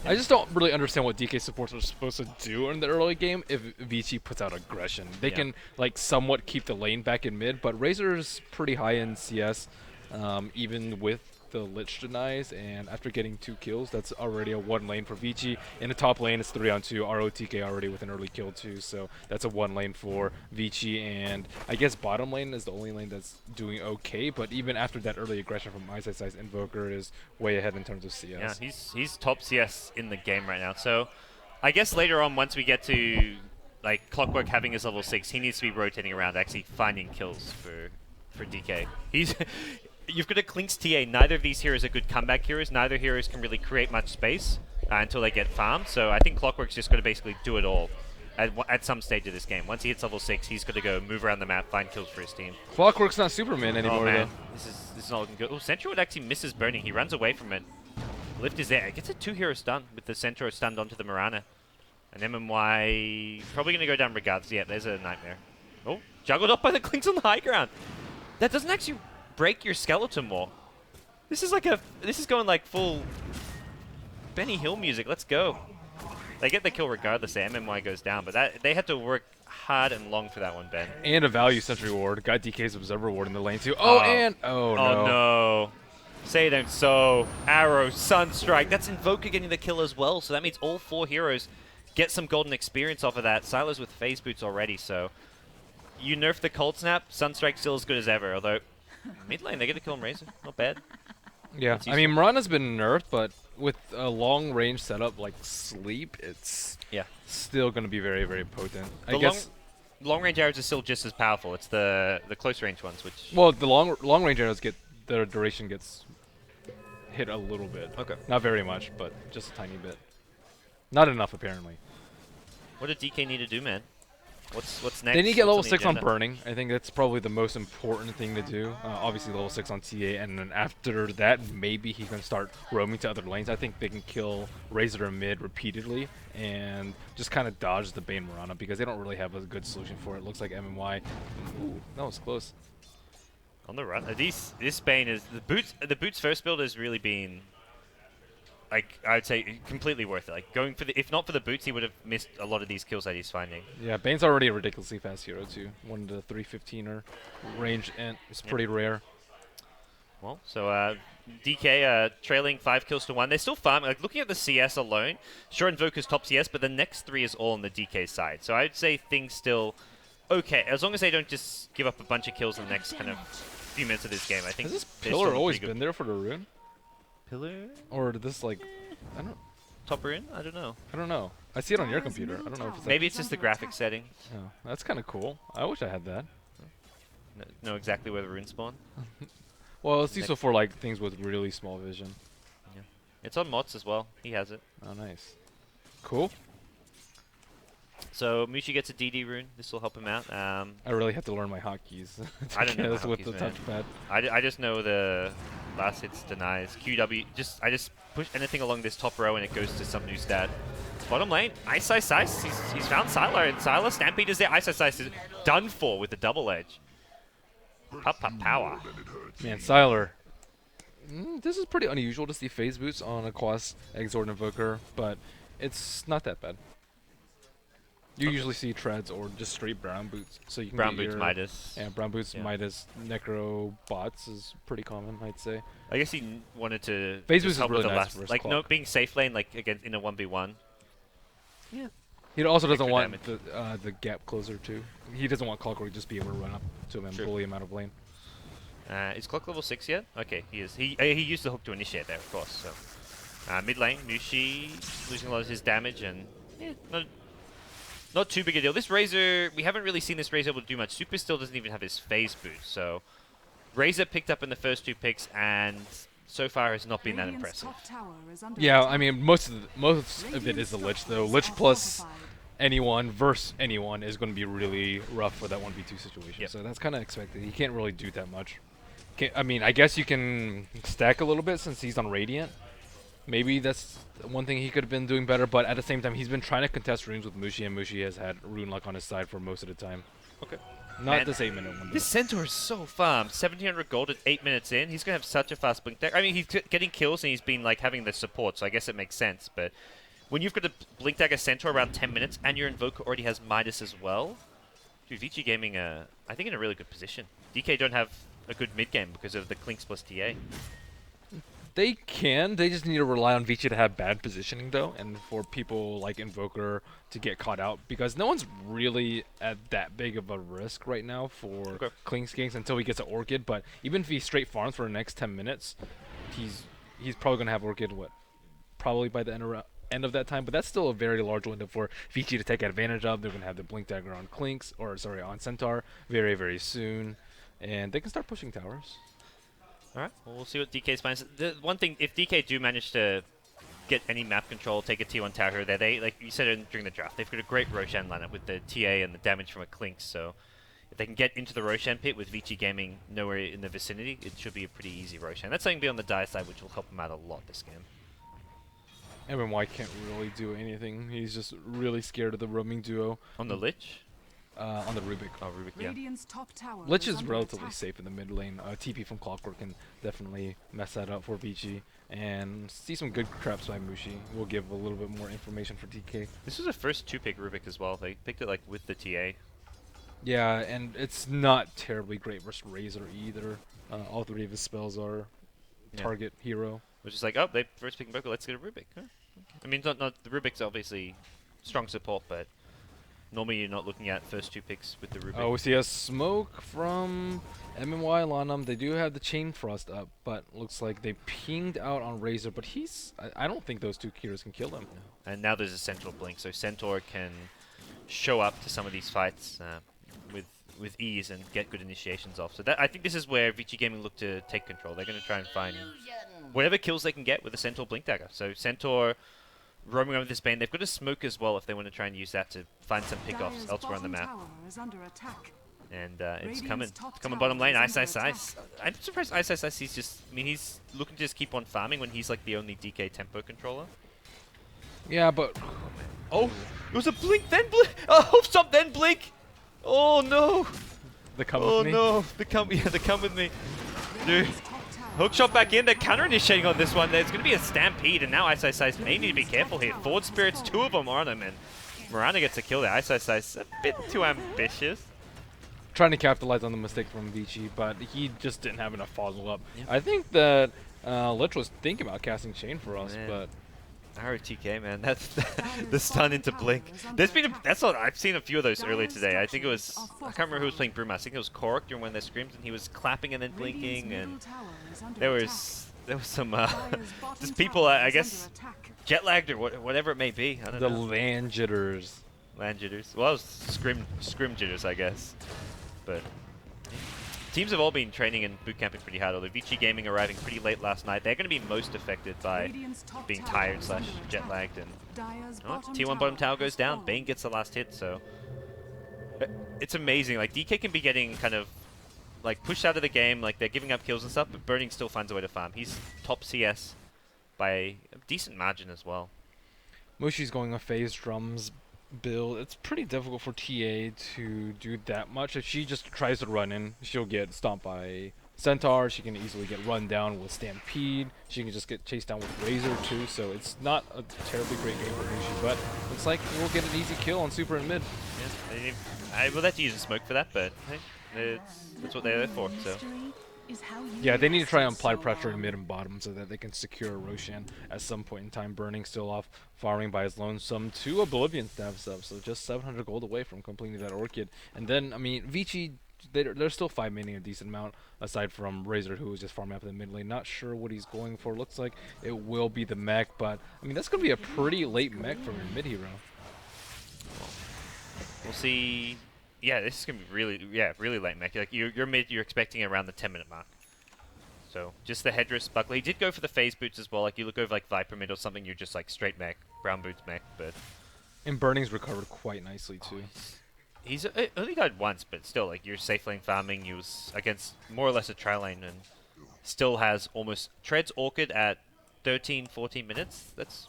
I just don't really understand what DK supports are supposed to do in the early game if Vici puts out aggression. They can like somewhat keep the lane back in mid, but Razor's pretty high in CS, even with the Lich denies, and after getting 2 kills, that's already a 1 lane for Vici. In the top lane, it's 3-on-2. ROTK already with an early kill too, so that's a 1 lane for Vici, and I guess bottom lane is the only lane that's doing okay, but even after that early aggression from Size, Invoker is way ahead in terms of CS. Yeah, he's top CS in the game right now, so I guess later on, once we get to like Clockwork having his level 6, he needs to be rotating around, actually finding kills for DK. You've got a Clinks TA. Neither of these heroes are good comeback heroes. Neither heroes can really create much space until they get farmed. So I think Clockwork's just got to basically do it all at some stage of this game. Once he hits level 6, he's got to go move around the map, find kills for his team. Clockwork's not Superman anymore, oh, man. though. This is not looking good. Oh, Centaur actually misses burning. He runs away from it. Lift is there. It gets a 2-hero stun with the Centaur stunned onto the Mirana. And MMY probably going to go down regardless. Yeah, there's a nightmare. Oh, juggled up by the Clinks on the high ground. That doesn't actually break your skeleton more. This is going like full Benny Hill music. Let's go. They get the kill regardless. The MMY goes down, but they had to work hard and long for that one, Ben. And a value sentry ward. Got DK's Observer ward in the lane too. Oh no. Say it ain't so. Arrow, Sunstrike. That's Invoker getting the kill as well, so that means all 4 heroes get some golden experience off of that. Silas with phase boots already, so you nerf the Cold Snap, Sunstrike still as good as ever, although mid lane, they get to kill him Razor. Not bad. Yeah, I mean, Mirana's been nerfed, but with a long-range setup like Sleep, it's still going to be very, very potent. I guess long-range arrows are still just as powerful. It's the close-range ones, which... Well, the long-range arrows their duration gets hit a little bit. Okay. Not very much, but just a tiny bit. Not enough, apparently. What did DK need to do, man? What's next? They need to get level 6 on Burning. I think that's probably the most important thing to do. Obviously, level 6 on TA, and then after that, maybe he can start roaming to other lanes. I think they can kill Razor mid repeatedly and just kind of dodge the Bane Mirana because they don't really have a good solution for it. Looks like MMY. Ooh, that was close. On the run. This Bane is... The Boots first build has really been like I would say completely worth it. Like going for the, if not for the boots, he would have missed a lot of these kills that he's finding. Yeah, Bane's already a ridiculously fast hero too. 1 to 315er range int is pretty rare. Well, so DK trailing 5 kills to 1. They're still farming. Like looking at the CS alone, sure Invoker's top CS, but the next 3 is all on the DK side. So I'd say things still okay as long as they don't just give up a bunch of kills in the next kind of few minutes of this game. I think. Has this pillar always been there for the rune? Pillar? Or did this like, I don't. Top rune? I don't know. I don't know. I see it on your computer. I don't know if it's maybe it's just the graphic setting. Oh, that's kind of cool. I wish I had that. Know exactly where the runes spawn. Well, it's useful for like things with really small vision. Yeah. It's on mods as well. He has it. Oh, nice. Cool. So Mushi gets a DD rune. This will help him out. I really have to learn my hotkeys. I don't know with hotkeys, the man. touchpad. I just know the last hits denies. QW. I just push anything along this top row and it goes to some new stat. Bottom lane, Ice. He's found Sylar, and Sylar Stampede is there. Ice is done for with the double edge. Up power. Man, Sylar. This is pretty unusual to see phase boots on a Quas Exort Invoker, but it's not that bad. You usually see treads or just straight brown boots. So you can Brown get boots, Midas. Yeah, brown boots, Midas, Necro bots is pretty common, I'd say. I guess he wanted to phase boots help is really with the nice last, like no being safe lane, like again in a 1v1. Yeah. He also doesn't want damage. the gap closer too. He doesn't want Clockwork to just be able to run up to him and bully him out of lane. Is Clock level 6 yet? Okay, he is. He used the hook to initiate there, of course. So mid lane, Mushi losing a lot of his damage, and not too big a deal. This Razor, we haven't really seen this Razor able to do much. Super still doesn't even have his phase boost, so Razor picked up in the first 2 picks, and so far has not been that impressive. Yeah, I mean most of it is the Lich though. Lich plus anyone versus anyone is going to be really rough for that 1v2 situation. Yep. So that's kind of expected. He can't really do that much. I mean, I guess you can stack a little bit since he's on Radiant. Maybe that's one thing he could have been doing better, but at the same time, he's been trying to contest runes with Mushi, and Mushi has had rune luck on his side for most of the time. Okay. Not this 8-minute one. This Centaur is so farmed. 1700 gold at 8 minutes in. He's going to have such a fast blink deck. I mean, he's getting kills, and he's been like having the support, so I guess it makes sense. But when you've got a blink dagger Centaur around 10 minutes, and your Invoker already has Midas as well, dude, Vici Gaming, I think, in a really good position. DK don't have a good mid game because of the Clinks plus TA. They can. They just need to rely on Vici to have bad positioning, though, and for people like Invoker to get caught out, because no one's really at that big of a risk right now for Klink's ganks until he gets an Orchid. But even if he straight farms for the next 10 minutes, he's probably going to have Orchid, probably by the end of that time. But that's still a very large window for Vici to take advantage of. They're going to have the Blink Dagger on on Centaur very, very soon, and they can start pushing towers. Alright, well, we'll see what DK's plans. The one thing, if DK do manage to get any map control, take a T1 tower there, they, like you said during the draft, they've got a great Roshan lineup with the TA and the damage from a Clink, so if they can get into the Roshan pit with Vici Gaming nowhere in the vicinity, it should be a pretty easy Roshan. That's something to be on the Dire side, which will help him out a lot this game. MMY can't really do anything. He's just really scared of the roaming duo. On the Lich? On the Rubik. Oh, Rubik, yeah. Lich is relatively safe in the mid lane. TP from Clockwork can definitely mess that up for Vici. And see some good traps by Mushi. We'll give a little bit more information for DK. This was the first 2-pick Rubik as well. They picked it like with the TA. Yeah, and it's not terribly great versus Razor either. All 3 of his spells are target hero. Which is like, oh, they first pick Invoker, let's get a Rubik. Huh? I mean, not the Rubik's obviously strong support, but normally you're not looking at first 2 picks with the Rubik. Oh, we see a smoke from MMY Lanham. They do have the Chain Frost up, but looks like they pinged out on Razor, but I don't think those 2 heroes can kill him. And now there's a Centaur blink, so Centaur can show up to some of these fights with ease and get good initiations off. So I think this is where Vici Gaming look to take control. They're going to try and find whatever kills they can get with the Centaur blink dagger. So Centaur roaming over this Bane. They've got a smoke as well if they want to try and use that to find some pickoffs elsewhere on the map. And it's coming. It's coming bottom lane. Ice. I'm surprised Ice. He's looking to just keep on farming when he's like the only DK tempo controller. Yeah, but... Oh, it was a blink, then blink. Oh, stop, then blink. Oh, no. The come with me? Oh, no. The come with me. Dude. Hookshot back in. They're counter-initiating on this one. There's going to be a stampede, and now Ice may need to be careful here. Forward Spirits, 2 of them are on him, and Miranda gets a kill there. Ice a bit too ambitious. Trying to capitalize on the mistake from Vici, but he just didn't have enough follow-up. Yep. I think that Lich was thinking about casting Chain for us, but... ROTK, man, that's the stun into Blink. I've seen a few of those earlier today. I think it was, I can't remember who was playing Bruma. I think it was Korok during one of their screams, and he was clapping and then blinking, and there was some just people, I guess, jet lagged or whatever it may be. I don't know. The LAN jitters. LAN jitters. Well, it was scrim jitters, I guess. But teams have all been training and boot camping pretty hard, although Vici Gaming arriving pretty late last night. They're going to be most affected by being tired / jet lagged. And T1 bottom tower goes down. Bane gets the last hit, so it's amazing. Like, DK can be getting kind of like pushed out of the game, like they're giving up kills and stuff, but Burning still finds a way to farm. He's top CS by a decent margin as well. Mushi's going a phase drums build. It's pretty difficult for TA to do that much. If she just tries to run in, she'll get stomped by Centaur. She can easily get run down with Stampede. She can just get chased down with Razor too, so it's not a terribly great game for Mushi, but looks like we'll get an easy kill on super and mid. Yeah, I will let you use a smoke for that, but hey, that's what they're there for. So. Yeah, they need to try and apply pressure in mid and bottom so that they can secure Roshan at some point in time. Burning still off, farming by his lonesome. 2 Oblivion stabs up, so just 700 gold away from completing that Orchid. And then, I mean, Vici, they're still 5-manning a decent amount, aside from Razor, who was just farming up in the mid lane. Not sure what he's going for. Looks like it will be the mech, but, I mean, that's going to be a pretty late mech from your mid hero. We'll see. Yeah, this is gonna be really late mech. Like you're mid, you're expecting around the 10-minute mark. So just the headrest buckler. He did go for the phase boots as well. Like you look over like Viper mid or something, you're just like straight mech, brown boots mech. But and Burning's recovered quite nicely too. He's only died once, but still, like you're safe lane farming. He was against more or less a tri lane and still has almost treads Orchid at 13, 14 minutes. That's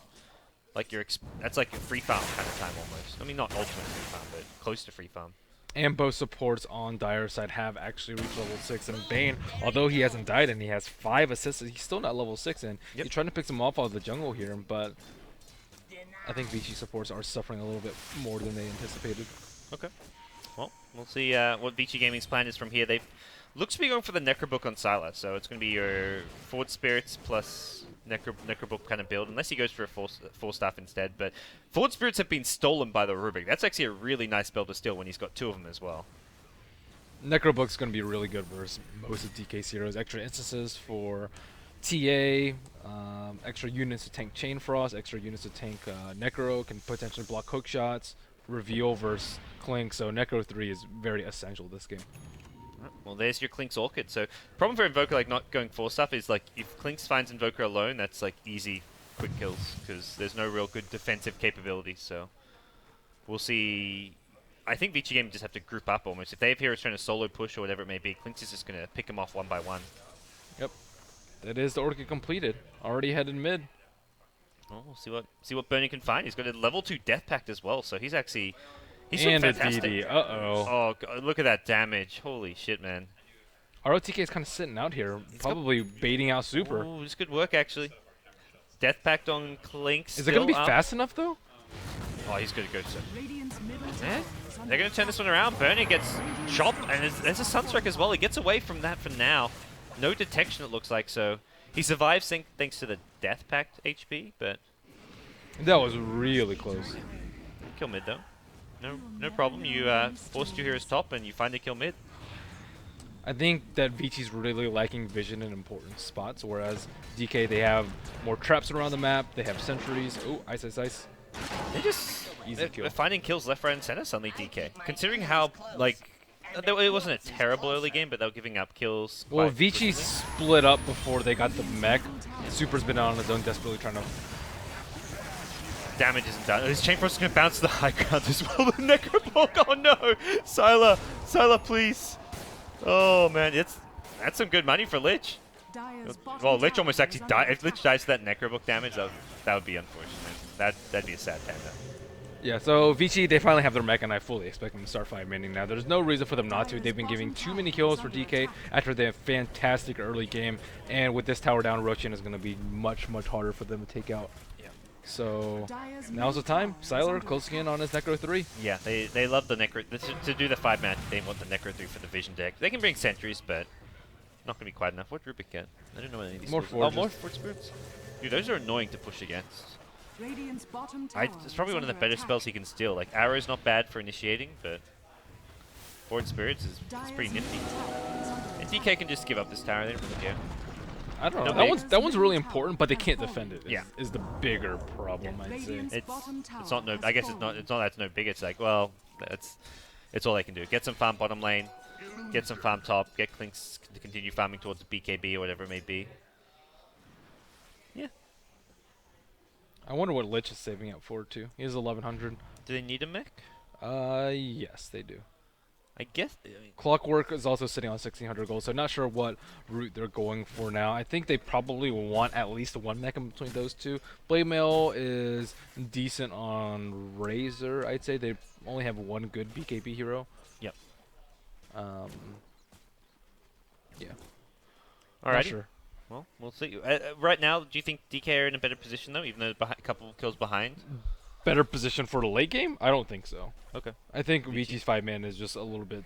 like that's like a free farm kind of time almost. I mean, not ultimate free farm, but close to free farm. And both supports on Dire's side have actually reached level 6. And Bane, although he hasn't died and he has 5 assists, he's still not level 6. And he's trying to pick some off out of the jungle here. But I think Vici supports are suffering a little bit more than they anticipated. Okay. Well, we'll see what Vici Gaming's plan is from here. They looks to be going for the Necrobook on Syla. So it's going to be your Forward Spirits plus Necrobook kind of build, unless he goes for a full staff instead. But Forward Spirits have been stolen by the Rubik. That's actually a really nice build to steal when he's got 2 of them as well. Necrobook's going to be really good versus most of DK's heroes. Extra instances for TA, extra units to tank Chain Frost, extra units to tank Necro, can potentially block hook shots, reveal versus Clink. So Necro 3 is very essential this game. Well, there's your Klink's Orchid. So, problem for Invoker, like, not going for stuff is, like, if Klink's finds Invoker alone, that's, like, easy, quick kills, because there's no real good defensive capability, so we'll see. I think Vici Gaming just have to group up almost. If they have heroes trying to solo push or whatever it may be, Klink's is just going to pick them off one by one. Yep. That is the Orchid completed. Already headed mid. Well, we'll see what Burning can find. He's got a level 2 Death Pact as well, so he's actually... He's and fantastic. a DD. Uh-oh. Oh, God, look at that damage. Holy shit, man. ROTK is kind of sitting out here, probably baiting out Super. Oh, this could work, actually. Death Pact on Klink. Is it going to be fast enough, though? Oh, he's going to go so. Yeah. They're going to turn this one around. Burning gets chopped, and there's a Sunstrike as well. He gets away from that for now. No detection, it looks like, so he survives thanks to the Death Pact HP, but... That was really close. Kill mid, though. No problem. You forced your heroes top, and you find a kill mid. I think that Vici's really lacking vision in important spots, whereas DK, they have more traps around the map, they have sentries. Oh, ice. They're finding kills left, right, and center suddenly, DK. Considering how, like, it wasn't a terrible early game, but they were giving up kills. Well, Vici split up before they got the mech. Super's been out on his own, desperately trying to... Damage isn't done. His Chain Frost is going to bounce to the high ground as well with Necrobook. Oh no! Syla, please. Oh man, that's some good money for Lich. Well, Lich almost actually died. If Lich dies to that Necrobook damage, that would be unfortunate. That'd be a sad panda. Yeah, so Vici, they finally have their mech, and I fully expect them to start 5-manning now. There's no reason for them not to. They've been giving too many kills for DK after their fantastic early game, and with this tower down, Roshan is going to be much, much harder for them to take out. Yeah. So now's the time. Sylar closing in on his Necro 3. Yeah, they love the Necro. To do the 5-man, they want the Necro 3 for the Vision deck. They can bring sentries, but not going to be quite enough. What Rubik get? I don't know what any of these More skills are. Forges. Oh, more Forge Spirits. Dude, those are annoying to push against. It's probably one of the better spells he can steal. Like, Arrow's not bad for initiating, but Forge Spirits is pretty nifty. And DK can just give up this tower, they don't really care. I don't know. That one's really important, but they can't defend it. Yeah. Is the bigger problem, I'd say. It's not no. I guess it's not that it's no big. It's like, well, it's all they can do. Get some farm bottom lane, get some farm top, get Clinks to continue farming towards the BKB or whatever it may be. Yeah. I wonder what Lich is saving up for too. He has 1100. Do they need a mech? Yes, they do. I guess. I mean, Clockwork is also sitting on 1600 gold, so not sure what route they're going for now. I think they probably will want at least one mech in between those two. Blade Mail is decent on Razor, I'd say. They only have one good BKB hero. Yep. Yeah. Alright. Not sure. Well, we'll see. Right now, do you think DK are in a better position though, even though they're a couple of kills behind? Better position for the late game? I don't think so. Okay. I think Vici's 5-man is just a little bit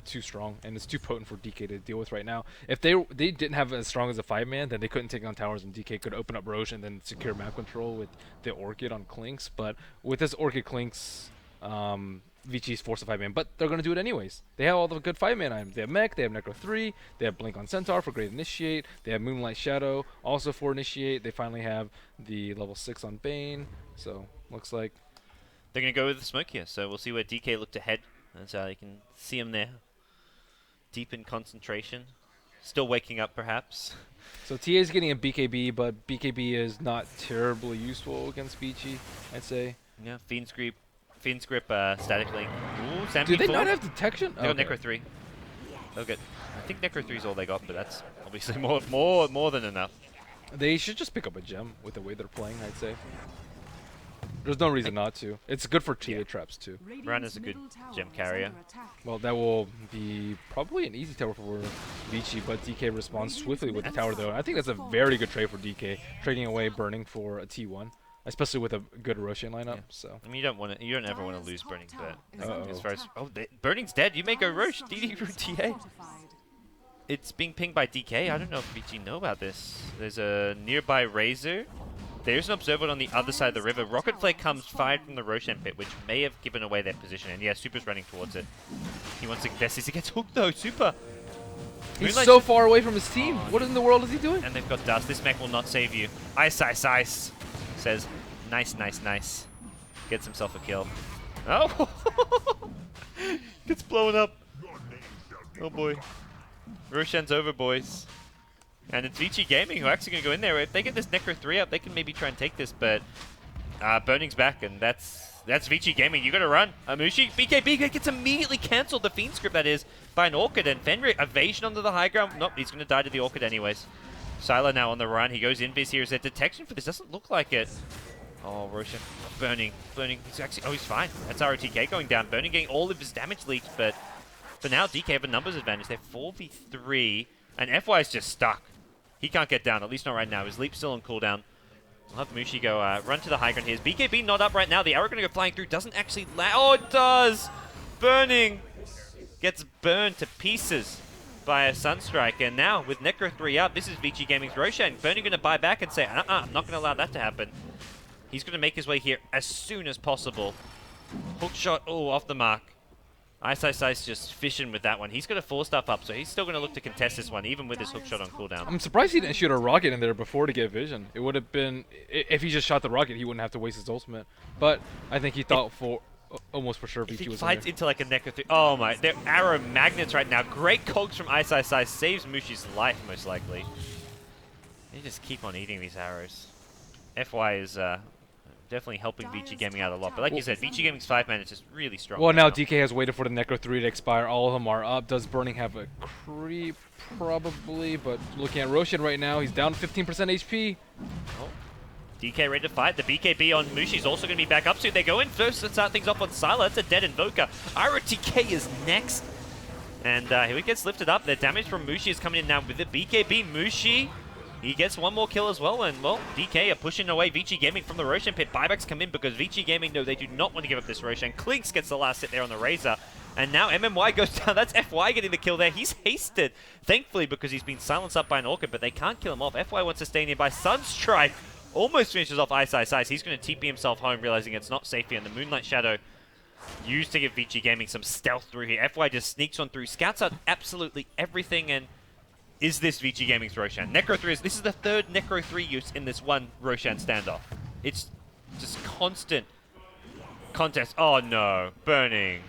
too strong, and it's too potent for DK to deal with right now. If they didn't have as strong as a 5-man, then they couldn't take on towers, and DK could open up Roche and then secure map control with the Orchid on Clinks. But with this Orchid Clinks, Vici's forced a 5-man, but they're going to do it anyways. They have all the good 5-man items. They have Mech, they have Necro 3, they have Blink on Centaur for Great Initiate, they have Moonlight Shadow also for Initiate. They finally have the level 6 on Bane, so looks like they're going to go with the smoke here, so we'll see where DK looked ahead. That's how you can see him there. Deep in concentration. Still waking up, perhaps. So TA is getting a BKB, but BKB is not terribly useful against Vici, I'd say. Yeah, Fiend's Grip, Static Link. Ooh, Stampede Do they forward. not have detection? They got Necro 3. They'll get. I think Necro 3 is all they got, but that's obviously more than enough. They should just pick up a gem with the way they're playing, I'd say. There's no reason not to. It's good for TA traps too. Ran is a good gem carrier. Well, that will be probably an easy tower for Vici, but DK responds swiftly with the tower though. I think that's a very good trade for DK, trading away Burning for a T1, especially with a good Roshan lineup. Yeah. So I mean, you don't ever want to lose Burning, but as far as Burning's dead, you may go Roche, DD for TA. It's being pinged by DK. I don't know if Vici know about this. There's a nearby Razor. There's an Observer on the other side of the river. Rocket Flare comes fired from the Roshan pit, which may have given away their position. And yeah, Super's running towards it. He wants to contest this. He gets hooked though, Super. he's so far away from his team. What in the world is he doing? And they've got Dust. This mech will not save you. Ice, ice, ice. Says, nice, nice, nice. Gets himself a kill. Oh! Gets blown up. Oh boy. Roshan's over, boys. And it's Vici Gaming who are actually going to go in there. If they get this Necro 3 up, they can maybe try and take this, but Burning's back, and that's Vici Gaming. You got to run. Amushi, BKB gets immediately cancelled, the Fiend script that is, by an Orchid, and Fenrir, evasion onto the high ground. Nope, he's going to die to the Orchid anyways. Sylar now on the run. He goes in. Viz here. Is there detection for this? Doesn't look like it. Oh, Roshan. Burning. He's actually, he's fine. That's ROTK going down. Burning getting all of his damage leaked, but for now, DK have a numbers advantage. They're 4v3, and FY is just stuck. He can't get down, at least not right now. His leap's still on cooldown. We'll have Mushi go run to the high ground here. Is BKB not up right now? The arrow going to go flying through. Doesn't actually land. Oh, it does! Burning! Gets burned to pieces by a Sunstrike. And now, with Necro 3 up, this is Vici Gaming's Roshan. Burning going to buy back and say, I'm not going to allow that to happen. He's going to make his way here as soon as possible. Hook shot, oh, off the mark. Ice Ice Ice just fishing with that one. He's going to 4-stuff up, so he's still going to look to contest this one, even with his hook shot on cooldown. I'm surprised he didn't shoot a rocket in there before to get vision. It would have been, if he just shot the rocket, he wouldn't have to waste his ultimate. But I think he thought almost for sure Vici was in there. If he fights into like a Necro 3, oh my, they're arrow magnets right now. Great cogs from Ice Ice Ice, saves Mushi's life most likely. They just keep on eating these arrows. FY is definitely helping Vici Gaming out a lot. But like you said, Vici Gaming's 5-man is just really strong. Well, now DK has waited for the Necro 3 to expire. All of them are up. Does Burning have a creep? Probably, but looking at Roshan right now, he's down 15% HP. Oh. DK ready to fight. The BKB on Mushi's also going to be back up soon. They go in first to start things off on Sila. That's a dead Invoker. ROTK is next. And here he gets lifted up. The damage from Mushi is coming in now with the BKB. Mushi, he gets one more kill as well. And, well, DK are pushing away Vici Gaming from the Roshan pit. Buybacks come in because Vici Gaming, no, they do not want to give up this Roshan. Klinks gets the last hit there on the Razor. And now MMY goes down. That's FY getting the kill there. He's hasted, thankfully, because he's been silenced up by an Orchid, but they can't kill him off. FY wants to stay nearby. Sunstrike almost finishes off Ice. He's going to TP himself home, realizing it's not safe here. And the Moonlight Shadow used to give Vici Gaming some stealth through here. FY just sneaks on through, scouts out absolutely everything, and is this Vici Gaming's Roshan? Necro 3 this is the third Necro 3 use in this one Roshan standoff. It's just constant contest. Oh no, burning.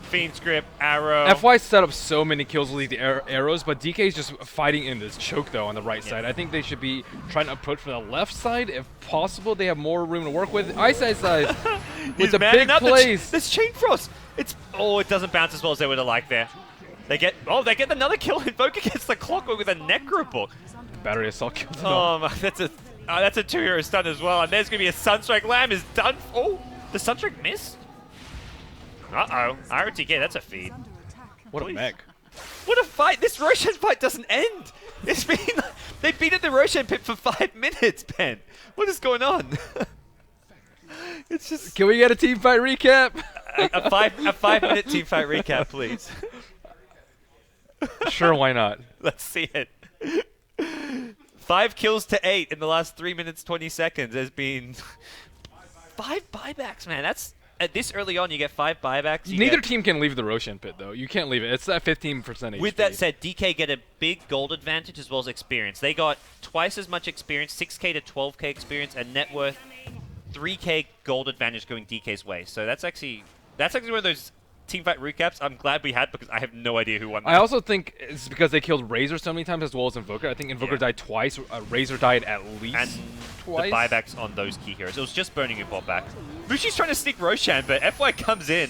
Fiend's Grip, Arrow. FY set up so many kills with the arrows, but DK is just fighting in this choke, though, on the right side. I think they should be trying to approach from the left side. If possible, they have more room to work with. Ice with the big plays. This Chain Frost. It doesn't bounce as well as they would have liked there. They get another kill. Invoker gets the Clockwork with a Necro Book. Battery Assault kills. Oh, my, that's a 2-hero stun as well. And there's going to be a Sunstrike. Lamb is done. Oh, the Sunstrike missed? Uh-oh. ROTK, that's a feed. What a mech. What a fight. This Roshan fight doesn't end. It's been... They've been at the Roshan pit for 5 minutes, Ben. What is going on? It's just... Can we get a team fight recap? a 5-minute team fight recap, please. Sure, why not? Let's see it. 5 kills to 8 in the last 3 minutes, 20 seconds. There's been 5 buybacks, man. That's... At this early on, you get 5 buybacks. Neither team can leave the Roshan pit, though. You can't leave it. It's that 15% HP. With that said, DK get a big gold advantage as well as experience. They got twice as much experience, 6k to 12k experience, and net worth 3k gold advantage going DK's way. So that's actually one of those teamfight recaps I'm glad we had because I have no idea who won that. I also think it's because they killed Razor so many times as well as Invoker. I think Invoker died twice. Razor died at least and twice. The buybacks on those key heroes. It was just Burning who bought back. Mushi's trying to sneak Roshan, but FY comes in.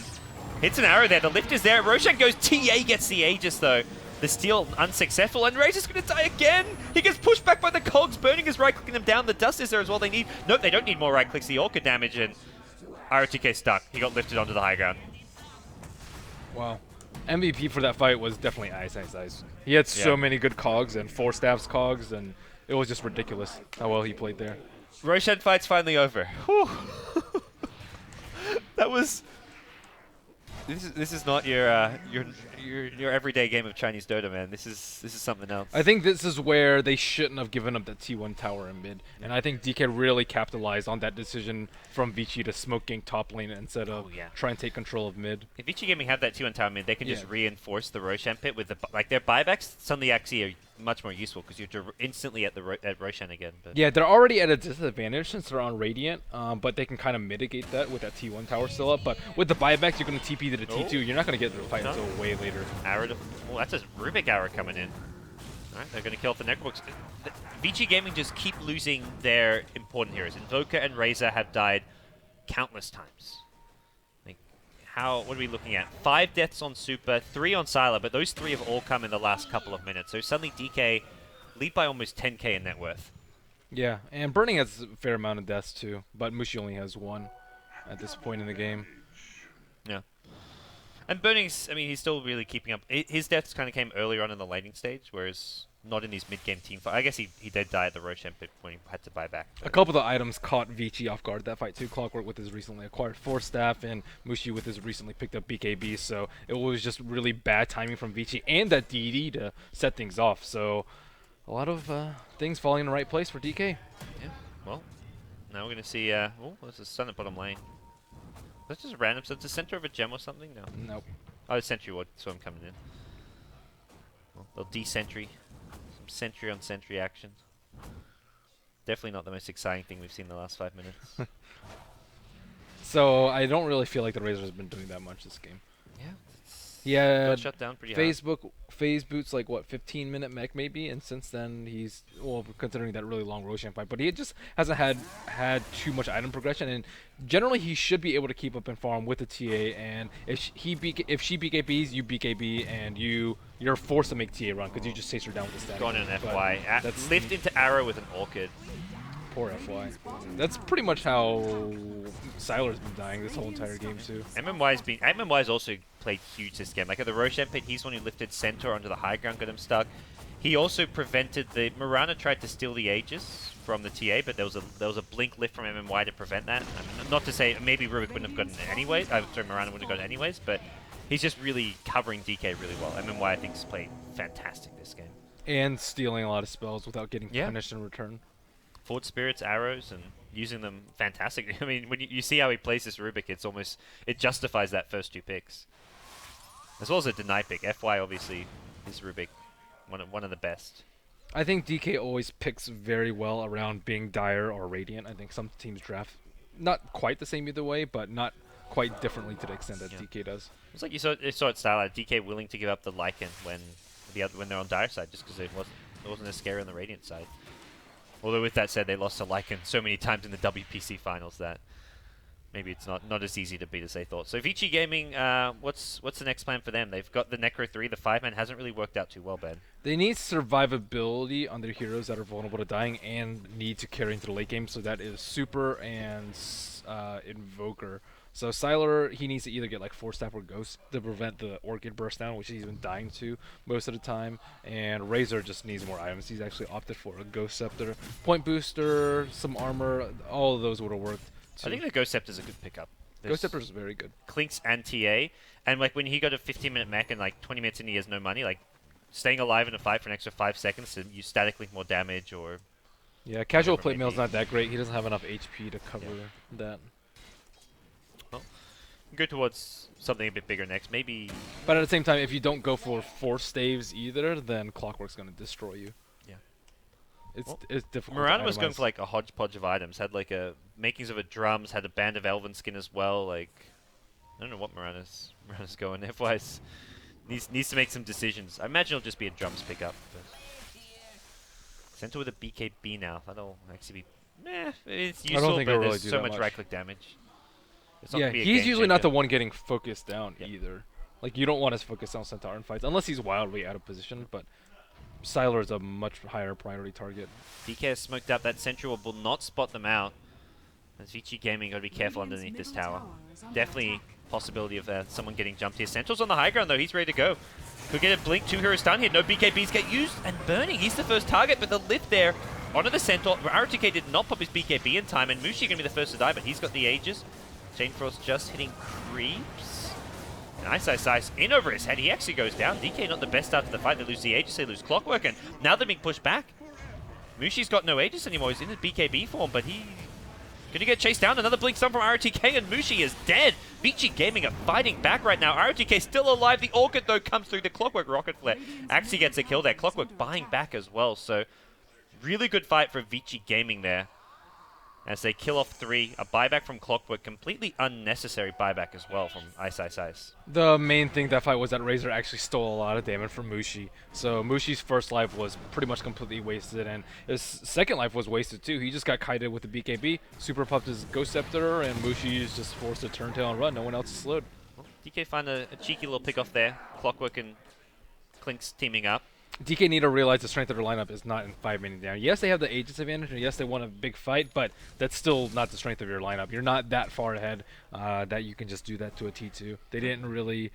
Hits an arrow there. The lift is there. Roshan goes. TA gets the Aegis, though. The steal unsuccessful, and Razor's going to die again. He gets pushed back by the cogs. Burning is right-clicking him down. The dust is there as well. Nope, they don't need more right-clicks. The Orca damage, and ROTK stuck. He got lifted onto the high ground. Wow. MVP for that fight was definitely Ice. He had so many good cogs and 4 staffs cogs, and it was just ridiculous how well he played there. Roshan fight's finally over. Whew. That was... This is not your everyday game of Chinese Dota, man. This is something else. I think this is where they shouldn't have given up that T1 tower in mid, and I think DK really capitalized on that decision from Vici to smoke gank top lane instead of try and take control of mid. If Vici Gaming have that T1 tower mid, they can just reinforce the Roshan pit with their buybacks. Suddenly, actually, are much more useful because you're instantly at Roshan again. But yeah, they're already at a disadvantage since they're on Radiant, but they can kind of mitigate that with that T1 tower still up. But with the buybacks, you're going to TP to the T2. You're not going to get the fight until way later. Arrow that's a Rubik arrow coming in. Alright, they're going to kill off the Necrobooks. Vici Gaming just keep losing their important heroes. Invoker and Razor have died countless times. What are we looking at? 5 deaths on Super, 3 on Sila, but those 3 have all come in the last couple of minutes. So suddenly DK lead by almost 10k in net worth. Yeah, and Burning has a fair amount of deaths too, but Mushi only has 1 at this point in the game. Yeah. And Burning's, he's still really keeping up. His deaths kind of came earlier on in the laning stage, whereas not in these mid-game team fights. I guess he did die at the Roshan pit when he had to buy back. A couple of the items caught Vici off guard that fight too. Clockwork with his recently acquired 4 staff, and Mushi with his recently picked up BKB. So it was just really bad timing from Vici and that DD to set things off. So a lot of things falling in the right place for DK. Yeah. Well, now we're gonna see. There's a stun at bottom lane. That's just random. So it's the center of a gem or something? No. Nope. Oh, it's Sentry Ward, so I'm coming in. Well, they'll de-sentry. Some sentry on sentry action. Definitely not the most exciting thing we've seen in the last 5 minutes. So I don't really feel like the Razor has been doing that much this game. Yeah. Yeah. Got shut down pretty hard. Phase boots like what 15-minute mech maybe, and since then he's considering that really long Roshan fight, but he just hasn't had too much item progression, and generally he should be able to keep up and farm with the TA. And if she BKBs, you BKB, and you're forced to make TA run because you just chase her down with the static. Gone in an FY. Lift into arrow with an Orchid. Poor FY. That's pretty much how Siler's been dying this whole entire game too. MMY's also played huge this game. Like at the Roshan pit, he's the one who lifted Centaur onto the high ground, got him stuck. He also prevented the Mirana tried to steal the Aegis from the TA, but there was a blink lift from MMY to prevent that. I mean, not to say maybe Rubik wouldn't have gotten it anyways. Sorry, Mirana wouldn't have gotten it anyways, but he's just really covering DK really well. MMY I think has played fantastic this game. And stealing a lot of spells without getting punished in return. Forward spirits, arrows, and using them fantastically. I mean, when you see how he plays this Rubik, it justifies that first 2 picks. As well as a deny pick. FY obviously is Rubik. One of the best. I think DK always picks very well around being Dire or Radiant. I think some teams draft not quite the same either way, but not quite differently to the extent that DK does. It's like you saw it style out. DK willing to give up the Lycan when they're on Dire side just because it wasn't as scary on the Radiant side. Although with that said, they lost to Lycan so many times in the WPC finals that maybe it's not as easy to beat as they thought. So Vici Gaming, what's the next plan for them? They've got the Necro 3. The 5-man hasn't really worked out too well, Ben. They need survivability on their heroes that are vulnerable to dying and need to carry into the late game. So that is Super and Invoker. So Siler, he needs to either get like Force Staff or Ghost to prevent the Orchid burst down, which he's been dying to most of the time. And Razor just needs more items. He's actually opted for a Ghost Scepter, Point Booster, some armor. All of those would have worked. I think the Ghost Scepter is a good pickup. Ghost Scepter is very good. Clinks and TA, and like when he got a 15-minute mech and like 20 minutes in he has no money, like staying alive in a fight for an extra 5 seconds to use static link more damage or... Yeah, casual plate mail's not that great. He doesn't have enough HP to cover that. Well, go towards something a bit bigger next, maybe... But at the same time, if you don't go for Force Staves either, then Clockwork's going to destroy you. It's difficult. Mirana was going for like a hodgepodge of items. Had like a makings of a drums. Had a band of elven skin as well. Like I don't know what Mirana's going. FY's needs to make some decisions. I imagine it'll just be a drums pickup. Centaur with a BKB now. That'll actually be. It's useful, but there's so much right-click damage. Yeah, he's usually not the one getting focused down either. Like you don't want to focus on Centaur in fights unless he's wildly out of position, but. Siler is a much higher priority target. DK has smoked up that Central will not spot them out. As Vici Gaming got to be careful underneath this tower. Definitely possibility of someone getting jumped here. Central's on the high ground though, he's ready to go. Could get a blink, 2 heroes stun here, no BKBs get used, and Burning, he's the first target, but the lift there onto the Centaur. RTK did not pop his BKB in time, and Mushi going to be the first to die, but he's got the Aegis. Chain Frost just hitting creeps. Ice in over his head. He actually goes down. DK not the best out of the fight. They lose the Aegis, they lose Clockwork, and now they're being pushed back. Mushi's got no Aegis anymore. He's in his BKB form, but he gonna get chased down. Another blink stun from RTK, and Mushi is dead. Vici Gaming are fighting back right now. RTK still alive. The Orchid though comes through the Clockwork Rocket Flare. Actually gets a kill there. Clockwork buying back as well. So really good fight for Vici Gaming there. As they kill off 3, a buyback from Clockwork, completely unnecessary buyback as well from Ice. The main thing that fight was that Razor actually stole a lot of damage from Mushi. So Mushi's first life was pretty much completely wasted, and his second life was wasted too. He just got kited with the BKB, super puffed his Ghost Scepter, and Mushi is just forced to turn tail and run. No one else is slowed. Well, DK find a cheeky little pick off there. Clockwork and Clinks teaming up. DK need to realize the strength of their lineup is not in 5 minutes down. Yes, they have the Aegis advantage, and yes, they won a big fight, but that's still not the strength of your lineup. You're not that far ahead that you can just do that to a T2. They didn't really,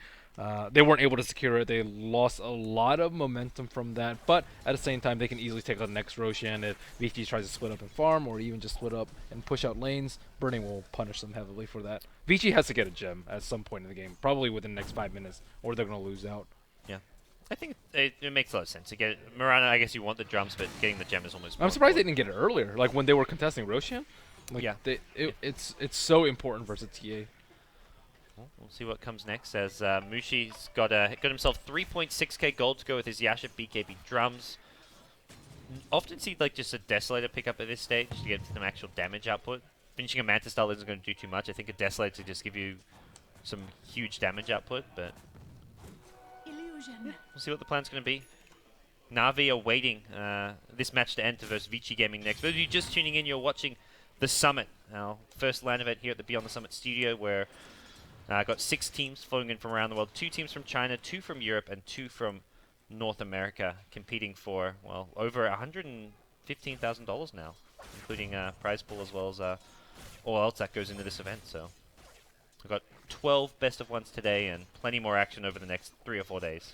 they weren't able to secure it. They lost a lot of momentum from that, but at the same time, they can easily take on the next Roshan if Vici tries to split up and farm, or even just split up and push out lanes. Burning will punish them heavily for that. Vici has to get a gem at some point in the game, probably within the next 5 minutes, or they're going to lose out. Yeah. I think it makes a lot of sense to get it. Mirana, I guess you want the drums, but getting the gem is almost. I'm surprised they didn't get it earlier, like when they were contesting Roshan. Like it's so important versus TA. We'll see what comes next. As Mushi's got himself 3.6k gold to go with his Yasha BKB drums. Often see like just a Desolator pick up at this stage to get some actual damage output. Finishing a Manta style isn't going to do too much. I think a Desolator to just give you some huge damage output, but. We'll see what the plan's going to be. Navi are waiting this match to end to versus Vici Gaming next. But if you're just tuning in, you're watching the Summit, our first LAN event here at the Beyond the Summit studio, where I got 6 teams floating in from around the world. 2 teams from China, 2 from Europe, and 2 from North America, competing for, well, over $115,000 now. including prize pool as well as all else that goes into this event. So we've got 12 best of ones today and plenty more action over the next 3 or 4 days.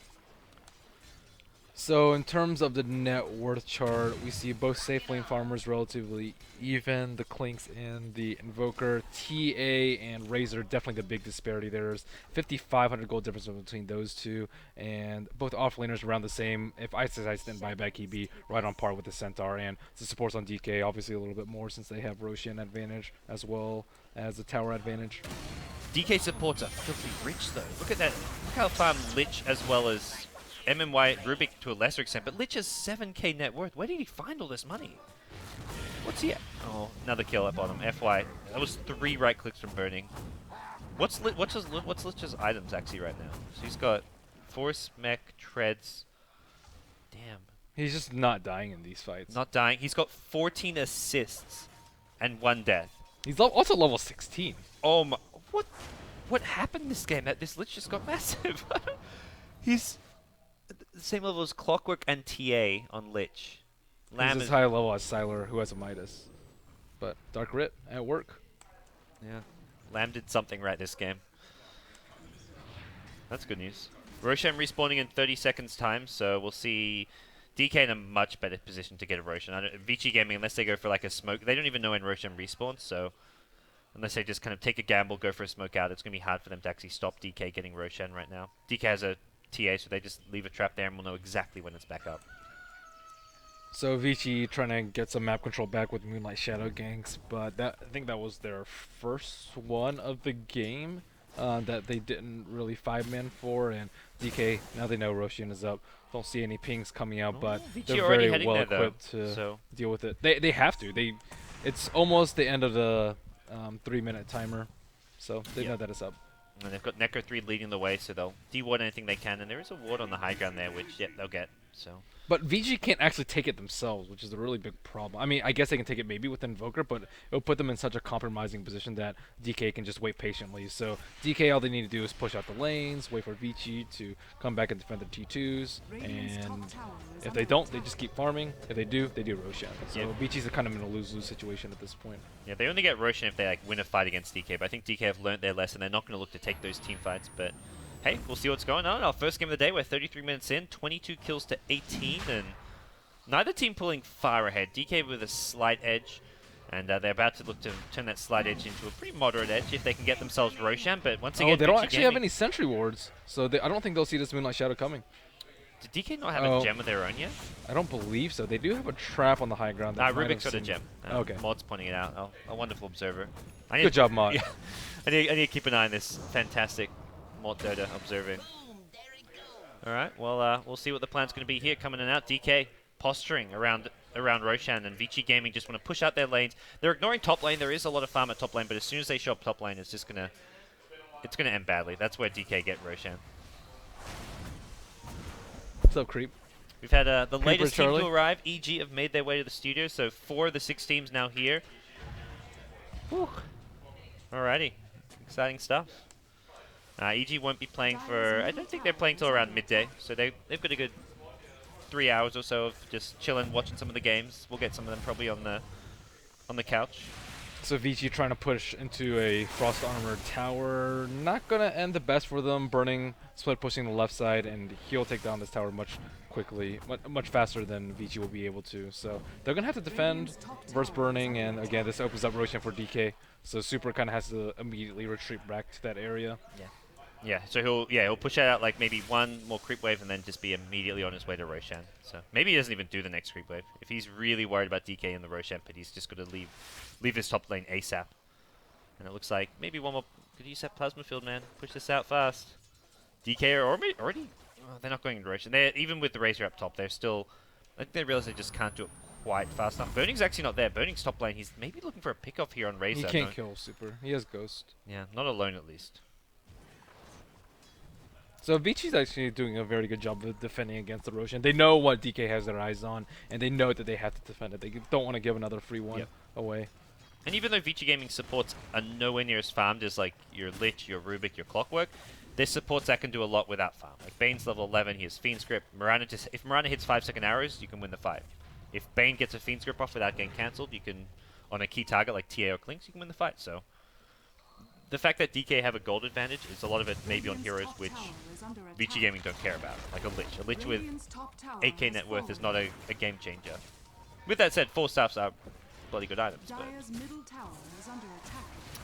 So in terms of the net worth chart, we see both safe lane farmers relatively even. The Clinks and the Invoker, TA and Razor, definitely the big disparity. There's 5,500 gold difference between those two, and both offlaners around the same. If Ice didn't buy back, he'd be right on par with the Centaur, and the supports on DK obviously a little bit more since they have Roshan advantage as well as the tower advantage. DK supports are filthy rich though. Look at that. Look how far Lich as well as MMY Rubik to a lesser extent, but Lich has 7k net worth. Where did he find all this money? What's he at? Oh, another kill up on him. FY. That was 3 right clicks from burning. What's Lich's items actually right now? So he's got Force, Mech, Treads. Damn. He's just not dying in these fights. Not dying. He's got 14 assists and 1 death. He's also level 16. Oh my. What happened this game? That this Lich just got massive. He's the same level as Clockwork and TA on Lich. He's as high level as Sylar, who has a Midas. But Dark Writ at work. Yeah. Lamb did something right this game. That's good news. Roshan respawning in 30 seconds time, so we'll see DK in a much better position to get a Roshan. Vici Gaming, unless they go for like a smoke, they don't even know when Roshan respawns, so unless they just kind of take a gamble, go for a smoke out, it's going to be hard for them to actually stop DK getting Roshan right now. DK has a TA, so they just leave a trap there and we'll know exactly when it's back up. So Vici trying to get some map control back with Moonlight Shadow ganks, but I think that was their first one of the game that they didn't really 5-man for, and DK, now they know Roshan is up. Don't see any pings coming out, but Vici they're already very heading well there, equipped though, to so deal with it. They have to. It's almost the end of the 3-minute timer, so they know that it's up. And they've got Necro 3 leading the way, so they'll de-ward anything they can, and there is a ward on the high ground there, which they'll get. So. But VG can't actually take it themselves, which is a really big problem. I mean, I guess they can take it maybe with Invoker, but it'll put them in such a compromising position that DK can just wait patiently. So DK, all they need to do is push out the lanes, wait for Vici to come back and defend the T2s, and if they don't, they just keep farming. If they do, they do Roshan. So Vici's kind of in a lose-lose situation at this point. Yeah, they only get Roshan if they like win a fight against DK, but I think DK have learnt their lesson. They're not going to look to take those team fights, but hey, we'll see what's going on. Our first game of the day, we're 33 minutes in, 22 kills to 18, and neither team pulling far ahead. DK with a slight edge, and they're about to look to turn that slight edge into a pretty moderate edge if they can get themselves Roshan, but once again, they don't Vici actually have any sentry wards, so I don't think they'll see this Moonlight Shadow coming. Did DK not have a gem of their own yet? I don't believe so. They do have a trap on the high ground. Rubik's got a gem. Okay. Mod's pointing it out. Oh, a wonderful observer. Good job, Mod. Yeah, I need to keep an eye on this fantastic Mod Dota observing. All right, well, we'll see what the plan's going to be here coming in and out. DK posturing around Roshan, and Vici Gaming just want to push out their lanes. They're ignoring top lane. There is a lot of farm at top lane, but as soon as they show up top lane, it's gonna end badly. That's where DK get Roshan. What's up, Creep? We've had the latest team Charlie. to arrive. EG have made their way to the studio, so 4 of the 6 teams now here. Whew. Alrighty, exciting stuff. EG won't be playing for, I don't think they're playing till around midday, so they've got a good 3 hours or so of just chilling, watching some of the games. We'll get some of them probably on the couch. So Vici trying to push into a Frost Armored tower. Not going to end the best for them. Burning, split pushing the left side, and he'll take down this tower much faster than Vici will be able to. So they're going to have to defend versus Burning, and again, this opens up Roshan for DK. So Super kind of has to immediately retreat back to that area. Yeah, so he'll push out like maybe one more creep wave and then just be immediately on his way to Roshan. So maybe he doesn't even do the next creep wave. If he's really worried about DK in the Roshan pit, he's just got to leave his top lane ASAP. And it looks like maybe one more. Could use that plasma field, man. Push this out fast. DK are already. Oh, they're not going into Roshan. Even with the Razor up top, they're still. I think they realize they just can't do it quite fast enough. Burning's actually not there. Burning's top lane. He's maybe looking for a pickoff here on Razor. He can't kill Super. He has Ghost. Yeah, not alone at least. So Vici's actually doing a very good job of defending against the Roshan. They know what DK has their eyes on, and they know that they have to defend it. They don't want to give another free one away. And even though Vici Gaming supports are nowhere near as farmed as like your Lich, your Rubik, your Clockwork, there's supports that can do a lot without farm. Like Bane's level 11, he has Fiend's Grip. Mirana if Mirana hits 5-second arrows, you can win the fight. if Bane gets a Fiend's Grip off without getting cancelled, you can, on a key target like TA or Clinks, you can win the fight. So the fact that DK have a gold advantage is a lot of it maybe on heroes which Vici Gaming don't care about, like a Lich. A Lich with 8k net worth is not a game changer. With that said, 4 staffs are bloody good items. But.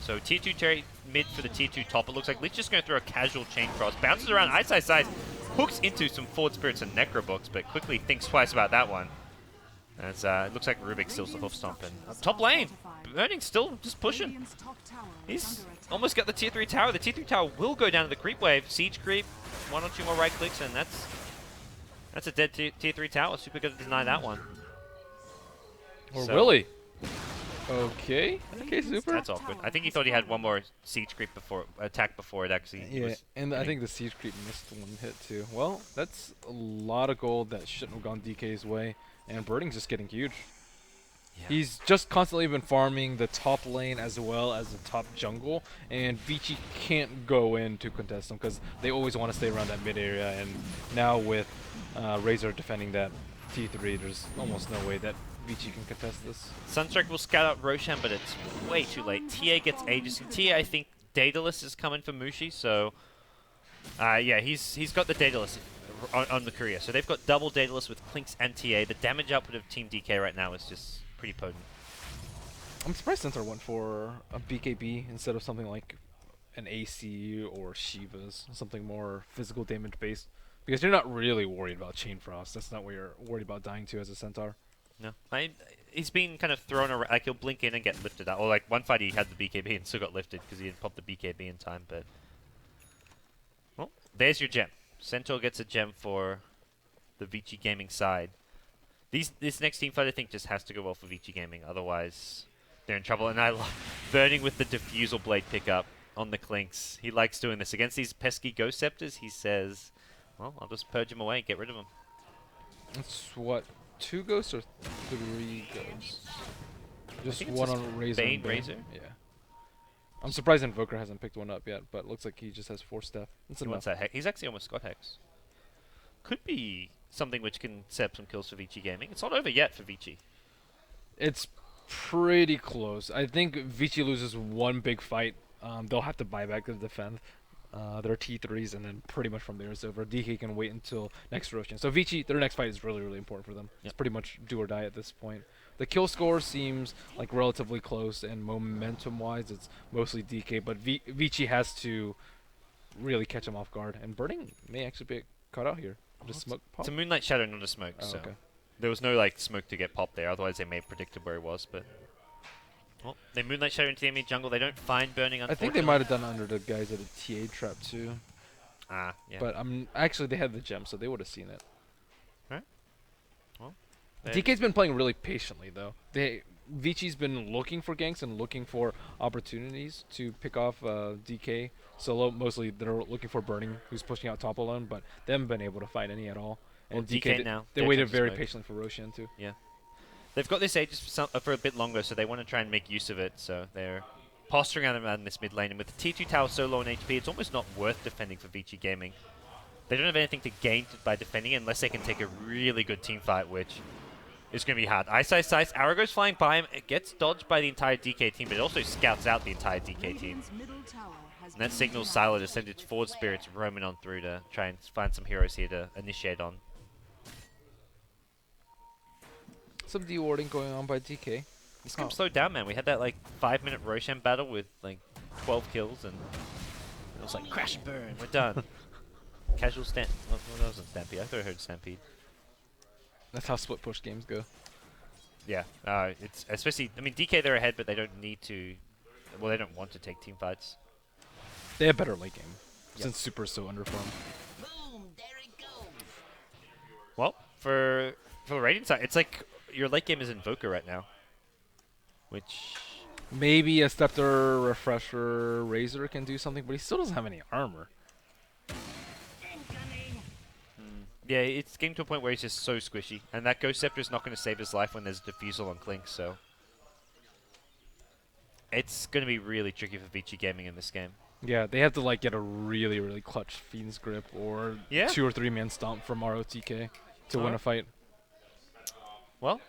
So tier 2 Cherry mid for the tier 2 top. It looks like Lich just going to throw a casual chain cross, bounces around Ice, hooks into some Forward Spirits and Necrobooks, but quickly thinks twice about that one. As it looks like Rubik steals the hoof stomp. And top lane, Burning still just pushing. He's almost got the tier 3 tower. The tier 3 tower will go down to the creep wave. Siege creep, 1 or 2 more right clicks, and that's a dead tier 3 tower. Super good to deny that one. Or really? Okay, Super. That's awkward. I think he thought he had 1 more siege creep attack before it actually. Yeah, and I think the siege creep missed 1 hit too. Well, that's a lot of gold that shouldn't have gone DK's way, and Birding's just getting huge. Yeah. He's just constantly been farming the top lane as well as the top jungle, and Vici can't go in to contest them because they always want to stay around that mid area. And now with Razor defending that T3, there's almost no way that Vici can contest this. Sunstrike will scout out Roshan, but it's way too late. TA gets Aegis, and TA, I think Daedalus is coming for Mushi, so yeah, he's got the Daedalus on the career. So they've got double Daedalus with Clinks and TA. The damage output of Team DK right now is just pretty potent. I'm surprised Centaur went for a BKB instead of something like an AC or Shiva's, something more physical damage based, because you're not really worried about Chain Frost. That's not what you're worried about dying to as a Centaur. No, he's been kind of thrown around. Like he'll blink in and get lifted out. Or like one fight he had the BKB and still got lifted because he didn't pop the BKB in time. But well, there's your gem. Centaur gets a gem for the Vici Gaming side. This next team fight I think just has to go well for Vici Gaming. Otherwise, they're in trouble. And I love Burning with the Diffusal Blade pickup on the Clinks. He likes doing this against these pesky Ghost Scepters. He says, "Well, I'll just purge him away, get rid of him." That's what. 2 ghosts or 3 ghosts? Just 1 on Razor. Bane, Razor? Yeah. I'm surprised Invoker hasn't picked 1 up yet, but it looks like he just has 4 staff. That's He wants that hex. He's actually almost got Hex. Could be something which can set up some kills for Vici Gaming. It's not over yet for Vici. It's pretty close. I think Vici loses 1 big fight. They'll have to buy back to defend their T3s, and then pretty much from there it's over. DK can wait until next Roshan. So Vici, their next fight is really, really important for them. Yep. It's pretty much do or die at this point. The kill score seems like relatively close, and momentum-wise, it's mostly DK. But Vici has to really catch him off guard, and Burning may actually be caught out here. Just smoke pop. It's a Moonlight Shadow, not a smoke. Oh, so okay. There was no like smoke to get popped there. Otherwise, they may have predicted where he was. But well, they Moonlight Shadow into the enemy jungle. They don't find Burning. I think they might have done under the guys at a TA trap too. Yeah. But actually they had the gem, so they would have seen it. Right. Well, DK's been playing really patiently though. Vici's been looking for ganks and looking for opportunities to pick off DK solo. Mostly they're looking for Burning, who's pushing out top alone, but they haven't been able to find any at all. And well, DK now. They waited very patiently for Roshan too. Yeah. They've got this Aegis for a bit longer, so they want to try and make use of it. So they're posturing around this mid lane, and with the T2 tower so low on HP, it's almost not worth defending for Vici Gaming. They don't have anything to gain by defending unless they can take a really good team fight, which is going to be hard. Ice, Arrow goes flying by him. It gets dodged by the entire DK team, but it also scouts out the entire DK team. And that signals Sylar to send its Forward Spirits roaming on through to try and find some heroes here to initiate on. Some de-warding going on by DK. This game's slowed down, man. We had that like 5-minute Roshan battle with like 12 kills, and it was like crash and burn. We're done. Casual stamp. Well, that wasn't Stampede. I thought I heard Stampede. That's how split push games go. Yeah, it's especially. I mean, DK they're ahead, but they don't need to. Well, they don't want to take team fights. They have better late game since Super is so underformed. Well, for the Radiant side, it's like your late game is Invoker right now, which maybe a Scepter, Refresher, Razor can do something, but he still doesn't have any armor. Yeah, it's getting to a point where he's just so squishy, and that Ghost Scepter is not going to save his life when there's Diffusal on Clink, so it's going to be really tricky for Vici Gaming in this game. Yeah, they have to like get a really, really clutch Fiend's Grip or 2 or 3 man stomp from ROTK to win a fight. Well,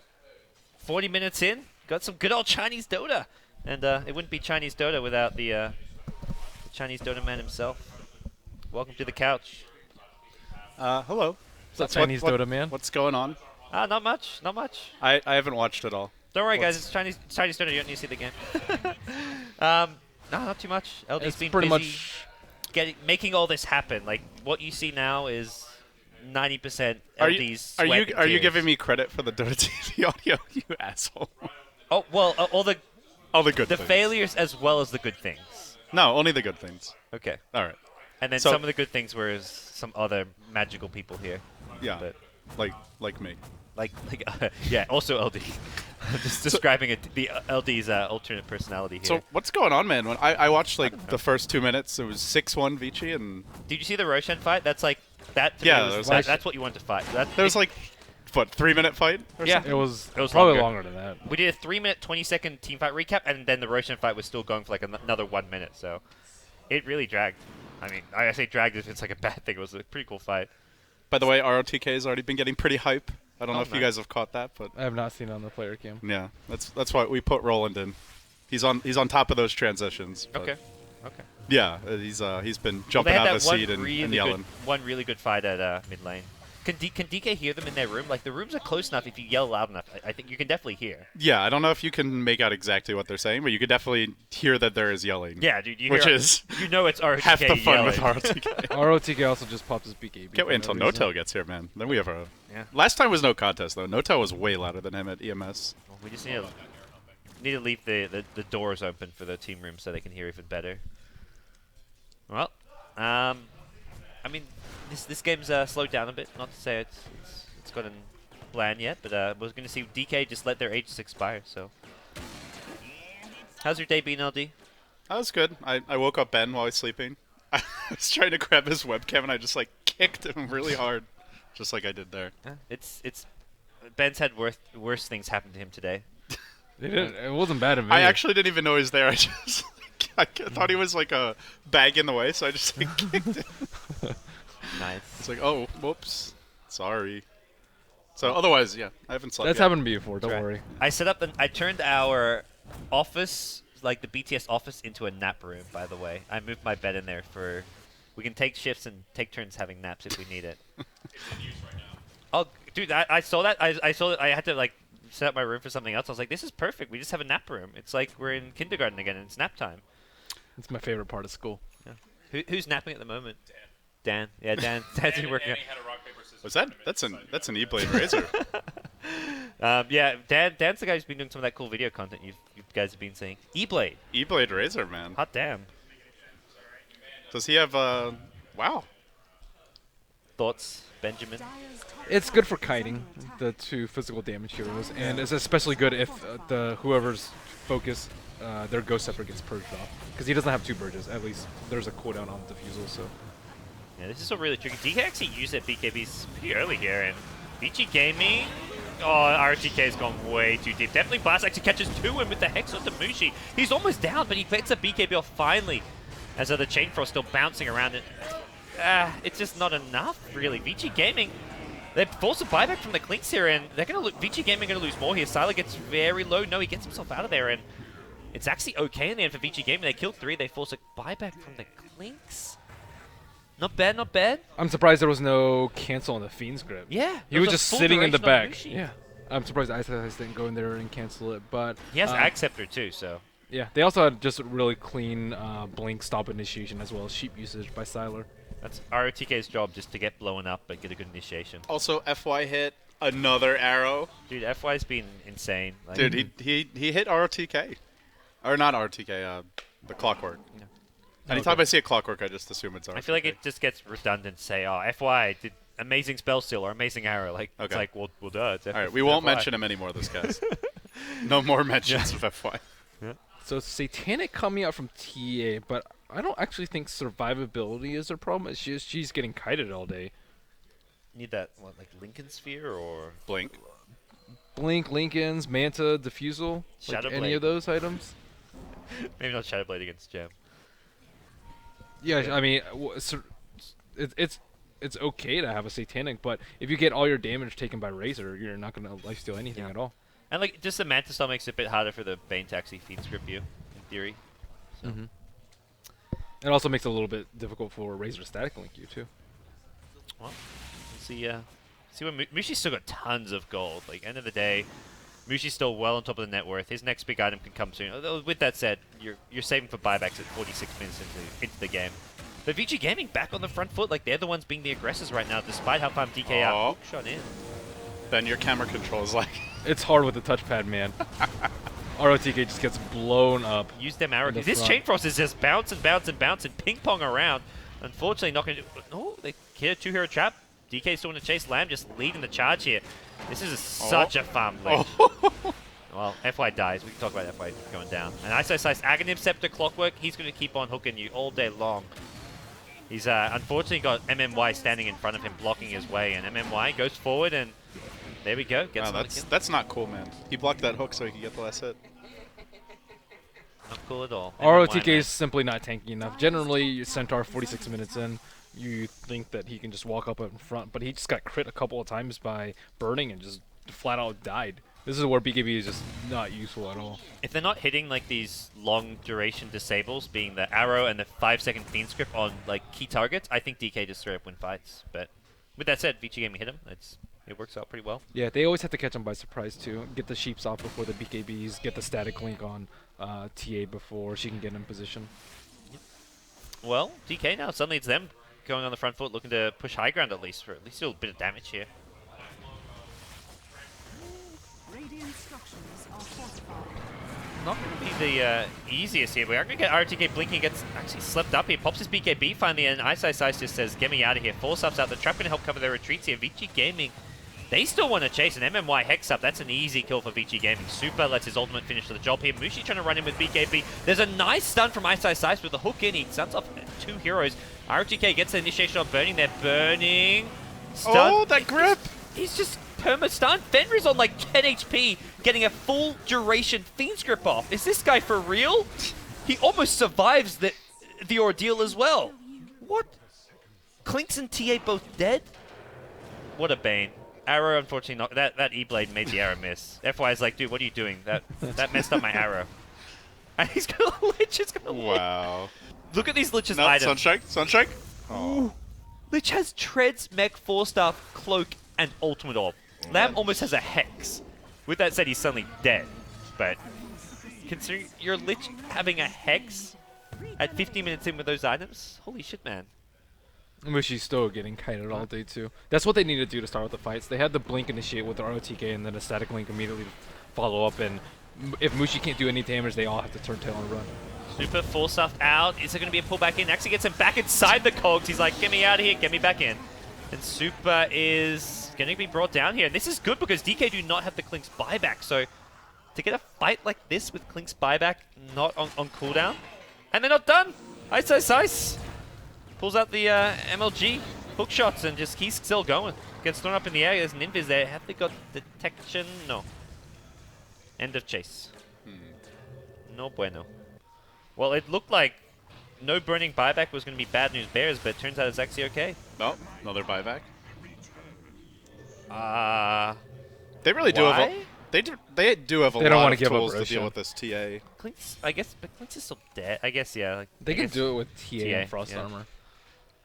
40 minutes in, got some good old Chinese Dota. And it wouldn't be Chinese Dota without the Chinese Dota man himself. Welcome to the couch. Hello. What's up, Chinese Dota man? What's going on? Not much. I haven't watched it all. Don't worry, guys. It's Chinese Dota. You don't need to see the game. No, not too much. LD's It's been pretty busy much making all this happen. Like, what you see now is 90% Are LD's you sweat and are you tears. giving me credit for the Dota TV audio, you asshole? Oh, well, all the good the things. failures as well as the good things. No, only the good things. Okay. All right. And then So- some of the good things were some other magical people here. Yeah. But Like me. yeah, also LD. I'm just describing the LD's alternate personality here. So what's going on, man? When I watched like the first 2 minutes, it was 6-1 Vici, and Did you see the Roshan fight? That's like that. To Yeah, me there was, was that's what you want to fight. there was like what 3-minute fight? Or Yeah. something? It was It was probably longer. longer than that. We did a 3-minute, 20-second team fight recap, and then the Roshan fight was still going for like another 1 minute. So it really dragged. I mean, I say dragged if it's like a bad thing. It was a pretty cool fight. By the way, ROTK has already been getting pretty hype. I don't know if you nice. guys have caught that, but I have not seen it on the player cam. yeah, that's why we put Roland in. He's on top of those transitions. but Okay. Yeah, he's been Well, jumping they had out of that the seat and really yelling. one really good fight at mid lane. Can DK hear them in their room? Like, the rooms are close enough if you yell loud enough. I think you can definitely hear. Yeah, I don't know if you can make out exactly what they're saying, but you could definitely hear that there is yelling. Yeah, dude. You Which hear, is you know it's ROTK half the fun with yelling. ROTK. ROTK also just popped his BKB. Can't wait until for no reason. Notel gets here, man. Then we have a... Yeah. Last time was no contest, though. Notel was way louder than him at EMS. Well, we just need to leave the doors open for the team room so they can hear even better. Well, I mean, this game's slowed down a bit. Not to say it's gotten bland yet, but we're going to see DK just let their ages expire. So, how's your day been, LD? That was good. I woke up Ben while he was sleeping. I was trying to grab his webcam, and I just, like, kicked him really hard. Just like I did there. It's Ben's had worse things happen to him today. It wasn't bad in I video. actually didn't even know he was there. I just... I thought he was, like, a bag in the way, so I just, like, kicked him. Nice. It's like, oh, whoops. Sorry. So, otherwise, yeah, I haven't slept That's yet. happened to me before. Don't Right. worry. I set up I turned our office, like the BTS office, into a nap room. By the way, I moved my bed in there for. We can take shifts and take turns having naps if we need it. Oh, dude, I saw that. I saw that I had to like set up my room for something else. I was like, this is perfect. We just have a nap room. It's like we're in kindergarten again, and it's nap time. It's my favorite part of school. Yeah. Who's napping at the moment? Dan. Yeah, Dan's been working out. Was that? That's an E-Blade Razor. Yeah, Dan's the guy who's been doing some of that cool video content you guys have been saying. E-Blade. E-Blade Razor, man. Hot damn. Does he have, wow. Thoughts, Benjamin? It's good for kiting the two physical damage heroes, and it's especially good if the whoever's focus, their ghost scepter gets purged off, because he doesn't have two purges. At least there's a cooldown on defusal. So Yeah, this is a really tricky. DK actually used it BKBs pretty early here, and Vici Gaming. Oh, RTK's gone way too deep. Definitely Blast actually catches two, and with the Hex onto Mushi, he's almost down, but he picks a BKB off finally, as the Chain Frost still bouncing around it. It's just not enough, really. Vici Gaming, they force a buyback from the Clinks here, and they're gonna Vici Gaming gonna lose more here. Sylar gets very low. No, he gets himself out of there, and it's actually okay in the end for Vici Gaming. They kill 3. They force a buyback from the Clinks. Not bad, not bad. I'm surprised there was no cancel on the Fiend's grip. Yeah, He was a just full sitting in the duration on back. Mushi. Yeah, I'm surprised Ice didn't go in there and cancel it, but He has Ag Scepter too, so. yeah, they also had just really clean blink stop initiation as well as sheep usage by Sylar. That's ROTK's job, just to get blown up but get a good initiation. Also, FY hit another arrow. Dude, FY's been insane. Like, Dude, he hit ROTK. Or not ROTK, the Clockwork. Yeah. Anytime I see a Clockwork, I just assume it's ROTK. I feel like it just gets redundant to say, oh, FY did amazing spell steal or amazing arrow. Like, it's Okay. like, well, duh. It's Alright, we won't FY. mention him anymore, this guy's. No more mentions of FY. So Satanic coming out from TA, but I don't actually think survivability is a problem. It's just she's getting kited all day. Need that, what, like Lincoln Sphere or Blink. Blink, Lincolns, Manta, Diffusal, like Shadowblade. any of those items. maybe not Shadowblade against Gem. Yeah, I mean, it's okay to have a Satanic, but if you get all your damage taken by Razor, you're not gonna lifesteal anything at all. And like, just the Manta style makes it a bit harder for the Bane to actually feed script you, in theory. So. It also makes it a little bit difficult for Razor to static link you too. Well, we'll see. See when Mushi's still got tons of gold. Like, end of the day, Mushi's still well on top of the net worth. His next big item can come soon. Although, with that said, you're saving for buybacks at 46 minutes into the game. But Vici Gaming back on the front foot, like they're the ones being the aggressors right now, despite how far DK out. Shot in. Ben, your camera control is like... It's hard with the touchpad, man. ROTK just gets blown up. Use them arrow. This Chain Frost is just bounce and bounce and bounce and ping pong around. Unfortunately, not going to. Oh, they hit a 2-hero trap. DK still in the chase. Lamb just leading the charge here. This is such a fun glitch. Well, FY dies. We can talk about FY going down. And Iso Aghanim Scepter Clockwork. He's going to keep on hooking you all day long. He's unfortunately got MMY standing in front of him, blocking his way, and MMY goes forward and. There we go. Wow, that's not cool, man. He blocked that hook so he could get the last hit. Not cool at all. ROTK is simply not tanky enough. Generally, Centaur 46 minutes in, you think that he can just walk up in front, but he just got crit a couple of times by burning and just flat out died. This is where BKB is just not useful at all. If they're not hitting like these long duration disables, being the arrow and the 5-second fiend script on like key targets, I think DK just straight up win fights. But with that said, Vici Gaming hit him. It works out pretty well. Yeah, they always have to catch him by surprise too. Get the sheeps off before the BKBs. Get the static link on TA before she can get in position. Well, DK now suddenly it's them going on the front foot, looking to push high ground at least for a little bit of damage here. Not going to be the easiest here. We are going to get RTK blinking, gets actually slipped up here. Pops his BKB finally, and Ice just says, get me out of here. 4 subs out. The trap going to help cover their retreats here. Vici Gaming, they still want to chase an MMY Hex up. That's an easy kill for Vici Gaming. Super lets his ultimate finish the job here. Mushi trying to run in with BKB. There's a nice stun from Ice with the hook in. He stuns off 2 heroes. RTK gets the initiation on burning. They're burning. Stun. Oh, that grip! He's just perma-stun. Fenrir's on like 10 HP, getting a full duration Fiend Script off. Is this guy for real? He almost survives the ordeal as well. What? Clinks and TA both dead? What a bane. Arrow, unfortunately, not. That E-Blade made the arrow miss. FY is like, dude, what are you doing? That messed up my arrow. And he's gonna Lich. It's gonna Lich. Wow. Look at these Lich's no, items. Sunstrike. Oh. Lich has Treads, Mech, 4-Staff, Cloak, and Ultimate Orb. Lamb almost has a Hex. With that said, he's suddenly dead. But considering your Lich having a Hex at 50 minutes in with those items, holy shit, man. Mushi's still getting kited all day too. That's what they need to do to start with the fights. They had the blink initiate with the ROTK and then a static link immediately follow up. And if Mushi can't do any damage, they all have to turn tail and run. Super 4-Staff out. Is there going to be a pullback in? Actually gets him back inside the cogs. He's like, get me out of here, get me back in. And Super is going to be brought down here. And this is good because DK do not have the Klink's buyback. So to get a fight like this with Klink's buyback not on cooldown. And they're not done. Ice. Pulls out the MLG hook shots and just he's still going. Gets thrown up in the air. There's an invis there. Have they got detection? No. End of chase. No bueno. Well, it looked like no burning buyback was going to be bad news bears, but it turns out it's actually okay. No, another buyback. They really do have a, they do have a lot of tools to deal with this TA. Clink's, I guess, but Clink's is still dead. I guess, yeah. Like, they can do it with TA and Frost Armor.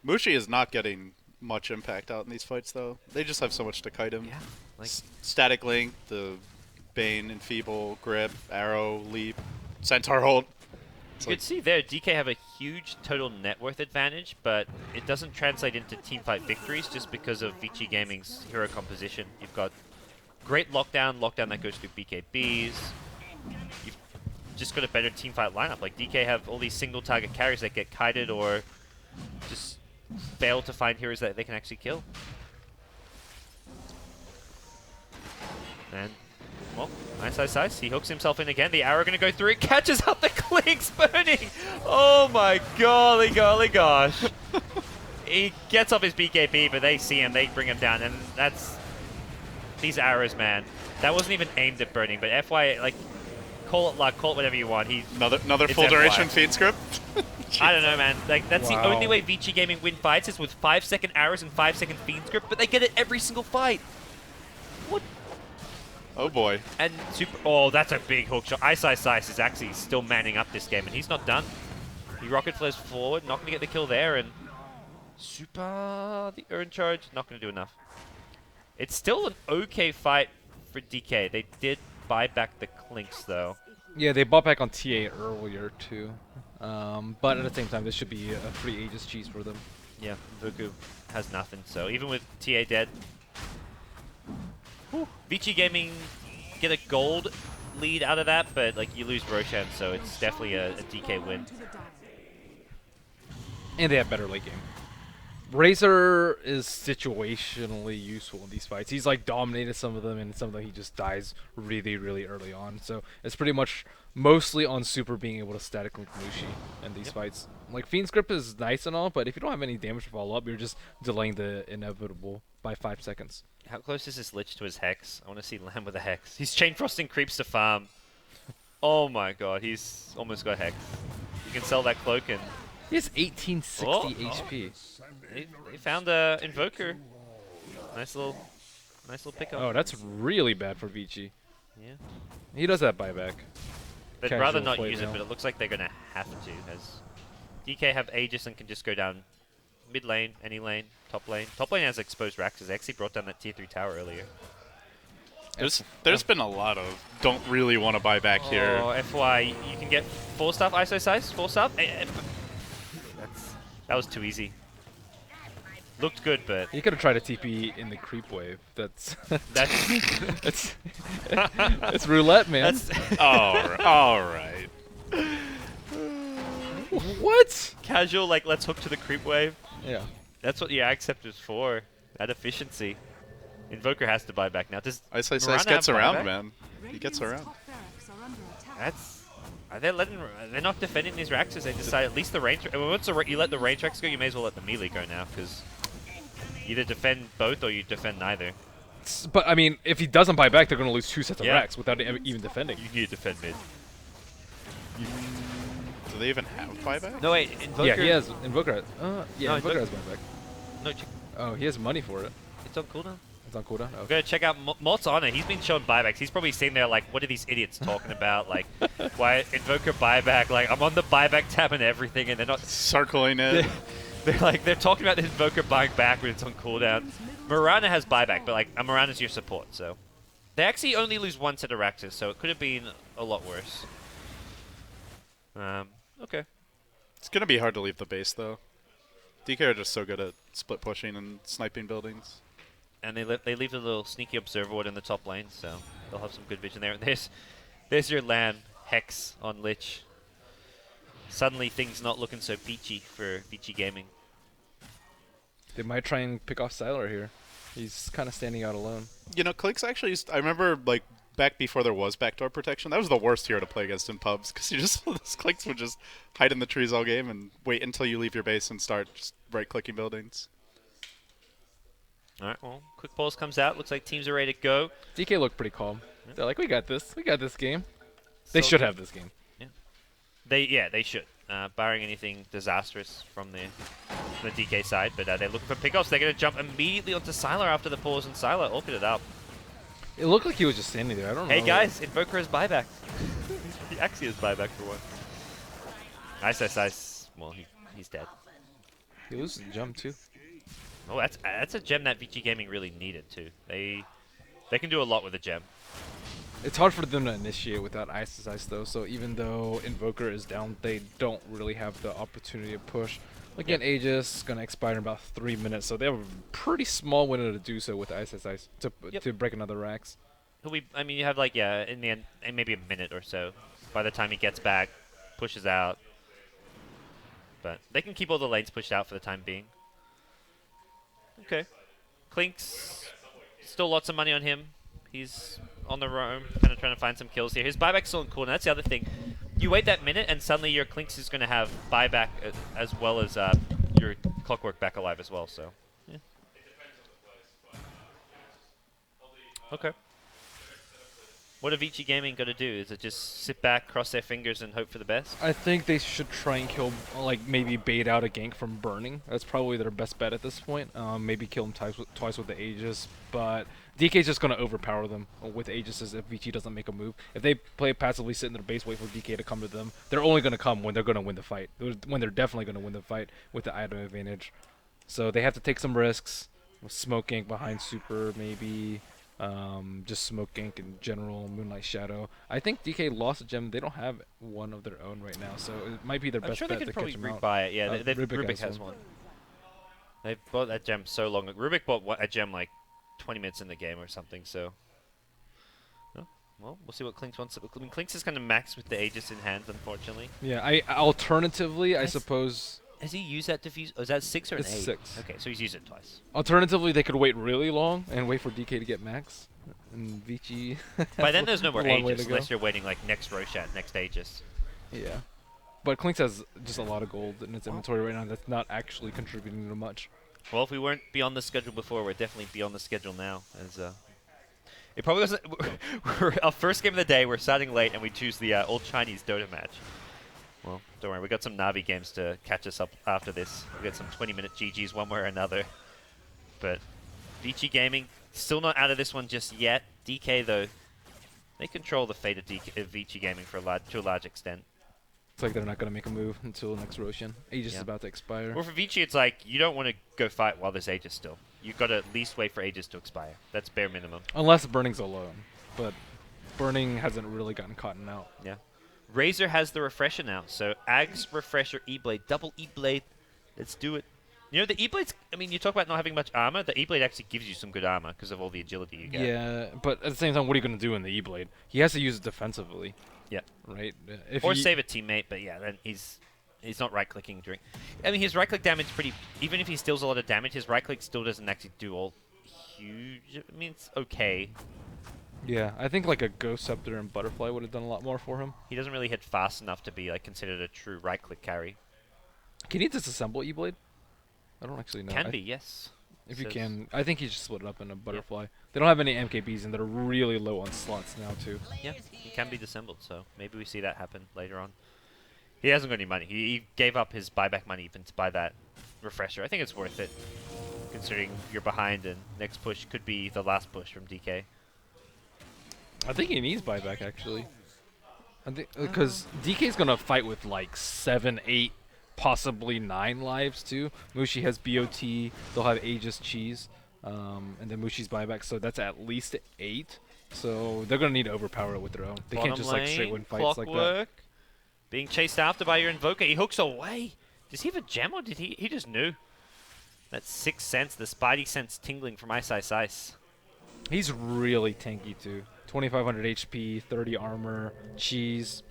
Mushi is not getting much impact out in these fights, though. They just have so much to kite him. Yeah, like Static Link, the Bane, Enfeeble, Grip, Arrow, Leap, Centaur Hold. You can see there, DK have a huge total net worth advantage, but it doesn't translate into teamfight victories just because of Vici Gaming's hero composition. You've got great lockdown that goes through BKBs. You've just got a better teamfight lineup. Like DK have all these single target carries that get kited or just fail to find heroes that they can actually kill. And well, nice. He hooks himself in again. The arrow going to go through. It catches up the Klink's burning. Oh my golly gosh. He gets off his BKB, but they see him. They bring him down, and that's these arrows, man. That wasn't even aimed at burning, but FY, like, call it luck, call it whatever you want. Another full duration feed script. I don't know, man. Like that's the only way Vici Gaming win fights is with 5-second arrows and 5-second fiend script, but they get it every single fight. What? Oh boy. And super. Oh, that's a big hook shot. Ice is actually still manning up this game, and he's not done. He rocket flares forward, not going to get the kill there, and super the urn charge, not going to do enough. It's still an okay fight for DK. They did buy back the Clinks though. Yeah, they bought back on TA earlier too, but at the same time, this should be a free Aegis cheese for them. Yeah, Vuku has nothing, so even with TA dead, Vici Gaming get a gold lead out of that, but like you lose Roshan, so it's definitely a DK win. And they have better late game. Razor is situationally useful in these fights. He's like dominated some of them, and some of them he just dies really, really early on. So it's pretty much mostly on Super being able to static link Mushi in these fights. Like Fiend's Grip is nice and all, but if you don't have any damage to follow up, you're just delaying the inevitable by 5 seconds. How close is this Lich to his Hex? I want to see LAN with a Hex. He's Chain Frosting creeps to farm. Oh my god, he's almost got Hex. You can sell that cloak and... He has 1860 HP. They found a Invoker. Nice little pickup. Oh, that's really bad for Vici. Yeah. He does that buyback. They'd Casual rather not play use it, now. but it looks like they're going to have to, as DK have Aegis and can just go down mid lane, any lane, top lane. Top lane has exposed Raxes. They actually brought down that tier 3 tower earlier. There's been a lot of don't really want to buy back here. Oh, FY, you can get 4-star ISO size, 4-star. That was too easy. Looked good, but You could have tried a TP in the creep wave. That's that's it's roulette, man. All right. What? Casual, like let's hook to the creep wave. Yeah. That's what the accept is for. That efficiency. Invoker has to buy back now. Does Ice Mirana gets have around, buyback? man. He gets around. That's. They're not defending these Raxes. They decide at least the range. Once you let the range Rax go, you may as well let the melee go now, because either defend both or you defend neither. But I mean, if he doesn't buy back, they're going to lose 2 sets of Yeah. racks without even defending. You need to defend mid. Do they even have buyback? No wait, Invoker. Yeah, he has Invoker. Yeah, No, Invoker has buyback. No, Oh, he has money for it. it's on cooldown. It's on cooldown. We're Okay. gonna check out Mort's on it. He's been showing buybacks. He's probably sitting there like, what are these idiots talking about? Like, why Invoker buyback? Like, I'm on the buyback tab and everything, and they're not Circling it. they're talking about the Invoker buying back when it's on cooldown. Mirana has buyback, but like, Mirana's your support, so they actually only lose 1 set of Raxes, so it could have been a lot worse. Okay. It's gonna be hard to leave the base though. DK are just so good at split pushing and sniping buildings. And they leave a little sneaky observer ward in the top lane, so they'll have some good vision there. There's your LAN Hex on Lich. Suddenly things not looking so peachy for Vici Gaming. They might try and pick off Sylar here. He's kind of standing out alone. You know, Clicks actually I remember like back before there was backdoor protection, that was the worst hero to play against in pubs, because you just those Clicks would just hide in the trees all game and wait until you leave your base and start just right-clicking buildings. All right, well, quick pulse comes out. Looks like teams are ready to go. DK looked pretty calm. They're like, we got this. We got this game. They should have this game. Yeah. They should. Barring anything disastrous from the DK side, but they're looking for pickoffs. They're going to jump immediately onto Sylar after the pause, and Sylar orchid it up. It looked like he was just standing there. I don't know. Hey guys, Invoker has buyback. He actually has buyback for once. Ice. Well, he's dead. He loses the jump too. Oh, that's a gem that Vici Gaming really needed too. They can do a lot with a gem. It's hard for them to initiate without Ice though, so even though Invoker is down, they don't really have the opportunity to push. Again, Aegis is going to expire in about 3 minutes, so they have a pretty small window to do so with Ice to break another Rax. You have like, in the end, maybe a minute or so. By the time he gets back, pushes out. But they can keep all the lanes pushed out for the time being. Okay. Clinks, still lots of money on him. He's on the roam, kind of trying to find some kills here. His buyback's still in cool, and that's the other thing. You wait that minute, and suddenly your Clinks is going to have buyback as well as your Clockwork back alive as well, so. Yeah. What have Vici Gaming got to do? Is it just sit back, cross their fingers, and hope for the best? I think they should try and kill, like maybe bait out a gank from burning. That's probably their best bet at this point. Maybe kill them twice with the Aegis, but DK's just going to overpower them with Aegises if Vici doesn't make a move. If they play passively, sit in their base, wait for DK to come to them, they're only going to come when they're going to win the fight. When they're definitely going to win the fight with the item advantage. So they have to take some risks. Smoke gank behind super, maybe. Just smoke gank in general, Moonlight Shadow. I think DK lost a gem. They don't have one of their own right now, so it might be their best I'm sure bet they to could catch probably them out. rebuy it. Yeah, Rubik has one. They've bought that gem so long. Rubik bought a gem like 20 minutes in the game or something, so... Oh, well, we'll see what Clinks wants. I mean, Clinks is kind of maxed with the Aegis in hand, unfortunately. Yeah, alternatively, I suppose... Has he used that diffuse? Oh, is that 6 or an 8? It's 6. Okay, so he's used it twice. Alternatively, they could wait really long and wait for DK to get max. And Vici... By then, there's no more Aegis, go. unless you're waiting like next Roshan, next Aegis. Yeah. But Clinks has just a lot of gold in its inventory right now that's not actually contributing to much. Well, if we weren't beyond the schedule before, we're definitely beyond the schedule now. As it probably wasn't... Our first game of the day, we're starting late, and we choose the old Chinese Dota match. Well, don't worry, we got some Navi games to catch us up after this. We'll get some 20-minute GGs one way or another. But Vici Gaming, still not out of this one just yet. DK, though, they control the fate of Vici Gaming to a large extent. It's like they're not going to make a move until next Roshan. Aegis is about to expire. Well, for Vici, it's like you don't want to go fight while there's Aegis still. You've got to at least wait for Aegis to expire. That's bare minimum. Unless Burning's alone. But Burning hasn't really gotten caught out. Yeah. Razor has the refresher now, so Ags, refresher, E-Blade, double E-Blade. Let's do it. You know, the E-Blade's, I mean, you talk about not having much armor. The E-Blade actually gives you some good armor because of all the agility you get. Yeah, but at the same time, what are you going to do in the E-Blade? He has to use it defensively. Yeah. Right? Or save a teammate, but yeah, then he's not right-clicking during... I mean, his right-click damage is pretty... Even if he steals a lot of damage, his right-click still doesn't actually do all huge... I mean, it's okay. Yeah, I think like a Ghost Scepter and Butterfly would have done a lot more for him. He doesn't really hit fast enough to be like considered a true right-click carry. Can he disassemble E-Blade? I don't actually know. Can be, yes. If you can, I think he just split it up in a Butterfly. They don't have any MKBs and they're really low on slots now too. Yeah, he can be disassembled, so maybe we see that happen later on. He hasn't got any money. He gave up his buyback money even to buy that refresher. I think it's worth it, considering you're behind and next push could be the last push from DK. I think he needs buyback actually. I think because DK's gonna fight with like 7, 8, possibly 9 lives too. Mushi has BOT. They'll have Aegis Cheese, and then Mushi's buyback. So that's at least 8. So they're gonna need to overpower it with their own. They can't just like straight win fights like that. Being chased after by your Invoker. He hooks away. Does he have a gem or did he just knew? That 6th sense, the Spidey sense tingling from Ice Ice Ice. He's really tanky too. 2,500 HP, 30 armor, cheese,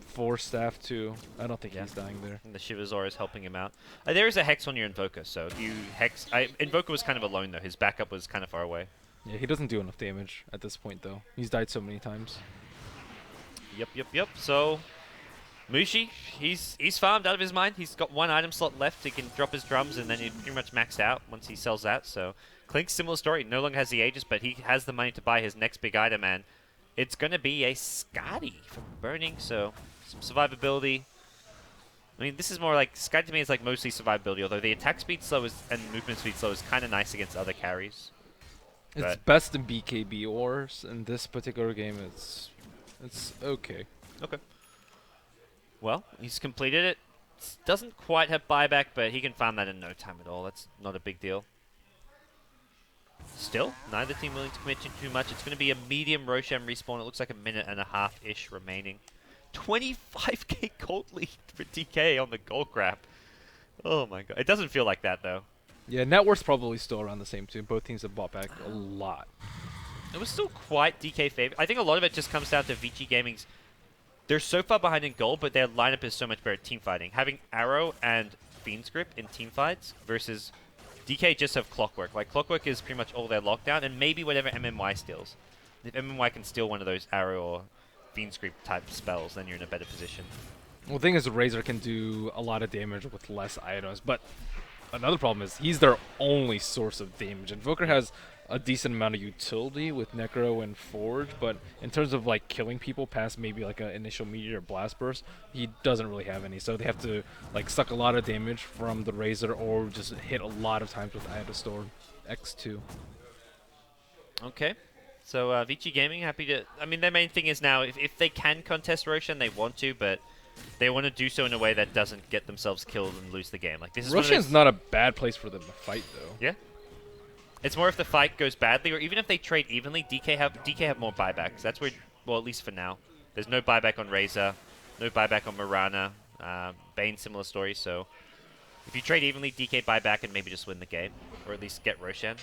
4 staff too. I don't think he's dying there. And the Shivazor is helping him out. There is a Hex on your Invoker, so if you Hex... Invoker was kind of alone though. His backup was kind of far away. Yeah, he doesn't do enough damage at this point though. He's died so many times. Yep. So... Mushi, he's farmed out of his mind. He's got 1 item slot left. He can drop his drums and then he's pretty much maxed out once he sells that. So Clink's similar story. No longer has the Aegis, but he has the money to buy his next big item, and it's going to be a Skadi from Burning. So some survivability. I mean, this is more like Skadi to me is like mostly survivability, although the attack speed slow and movement speed slow is kind of nice against other carries. It's best in BKB ors. In this particular game, it's okay. Okay. Well, he's completed it. Doesn't quite have buyback, but he can farm that in no time at all. That's not a big deal. Still, neither team willing to commit too much. It's going to be a medium Roshan respawn. It looks like a minute and a half-ish remaining. 25k gold lead for DK on the gold grab. Oh my god. It doesn't feel like that, though. Yeah, net worth's probably still around the same too. Both teams have bought back a lot. It was still quite DK favor. I think a lot of it just comes down to Vici Gaming's... They're so far behind in gold, but their lineup is so much better at team fighting. Having Arrow and Fiend's Grip in team fights versus DK just have Clockwork. Like, Clockwork is pretty much all their lockdown, and maybe whatever MMY steals. If MMY can steal one of those Arrow or Fiend's Grip type spells, then you're in a better position. Well, the thing is, Razor can do a lot of damage with less items, but another problem is he's their only source of damage. Invoker has a decent amount of utility with Necro and Forge, but in terms of like killing people past maybe like an initial meteor or blast burst, he doesn't really have any. So they have to like suck a lot of damage from the Razor or just hit a lot of times with Eye of the Storm X2. Okay. So Vici Gaming happy to... I mean, their main thing is now, if they can contest Roshan, they want to, but they want to do so in a way that doesn't get themselves killed and lose the game. Like this is Roshan's not a bad place for them to fight, though. Yeah. It's more if the fight goes badly, or even if they trade evenly, DK have more buybacks. That's where, well, at least for now. There's no buyback on Razor, no buyback on Mirana. Bane, similar story, so... If you trade evenly, DK buyback and maybe just win the game, or at least get Roshan.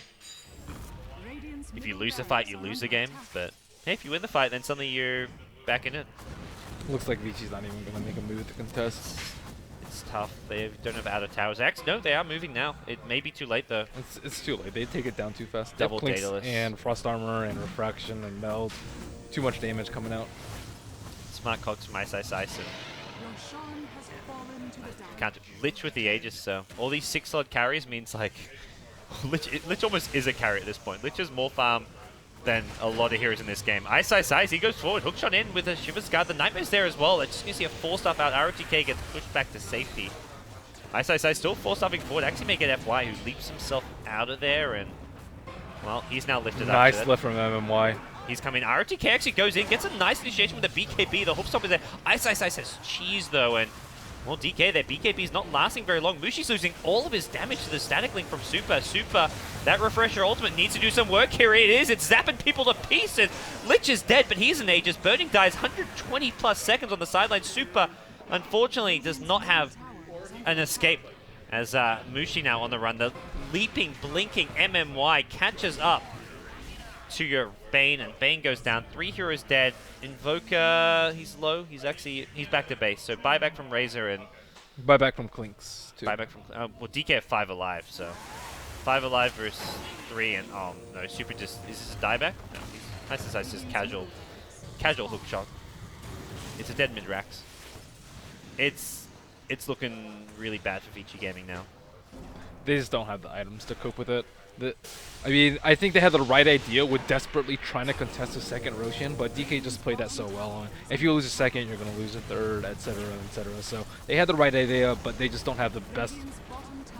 If you lose the fight, you lose the game, but hey, if you win the fight, then suddenly you're back in it. Looks like Vici's not even going to make a move to contest. It's tough. They don't have out of towers. No, they are moving now. It may be too late, though. It's too late. They take it down too fast. Double Deplinks Daedalus. and Frost Armor and Refraction and Meld. Too much damage coming out. Smart cogs from Ice Ice Ice. And can't Lich with the Aegis, so all these 6-slot carries means like Lich almost is a carry at this point. Lich is more farm than a lot of heroes in this game. Ice Ice Ice, he goes forward, hookshot in with a Shiver's Guard. The Nightmare's there as well. It's just going to see a 4-stuff out. ROTK gets pushed back to safety. Ice Ice Ice still 4-stuffing forward. Actually may get FY, who leaps himself out of there, and well, he's now lifted up. Nice lift from MMY. He's coming. ROTK actually goes in, gets a nice initiation with the BKB. The hook stop is there. Ice Ice Ice has cheese though, and well, DK there. BKB is not lasting very long. Mushi's losing all of his damage to the static link from Super. Super, that refresher ultimate needs to do some work here. It is. It's zapping people to pieces. Lich is dead, but he's an Aegis. Burning dies 120 plus seconds on the sideline. Super, unfortunately, does not have an escape as Mushi now on the run. The leaping, blinking MMY catches up to your Bane, and Bane goes down. 3 heroes dead. Invoker, he's low. He's back to base. So buyback from Razor and buyback from Clinks too. Buyback from well, DK have 5 alive, so 5 alive versus 3, and oh no, Super just is this a dieback? No, he's just casual hook shot. It's a dead mid Rax. It's looking really bad for Vici Gaming now. They just don't have the items to cope with it. I mean, I think they had the right idea with desperately trying to contest a second Roshan, but DK just played that so well. If you lose a second, you're going to lose a third, etc., etc. So they had the right idea, but they just don't have the best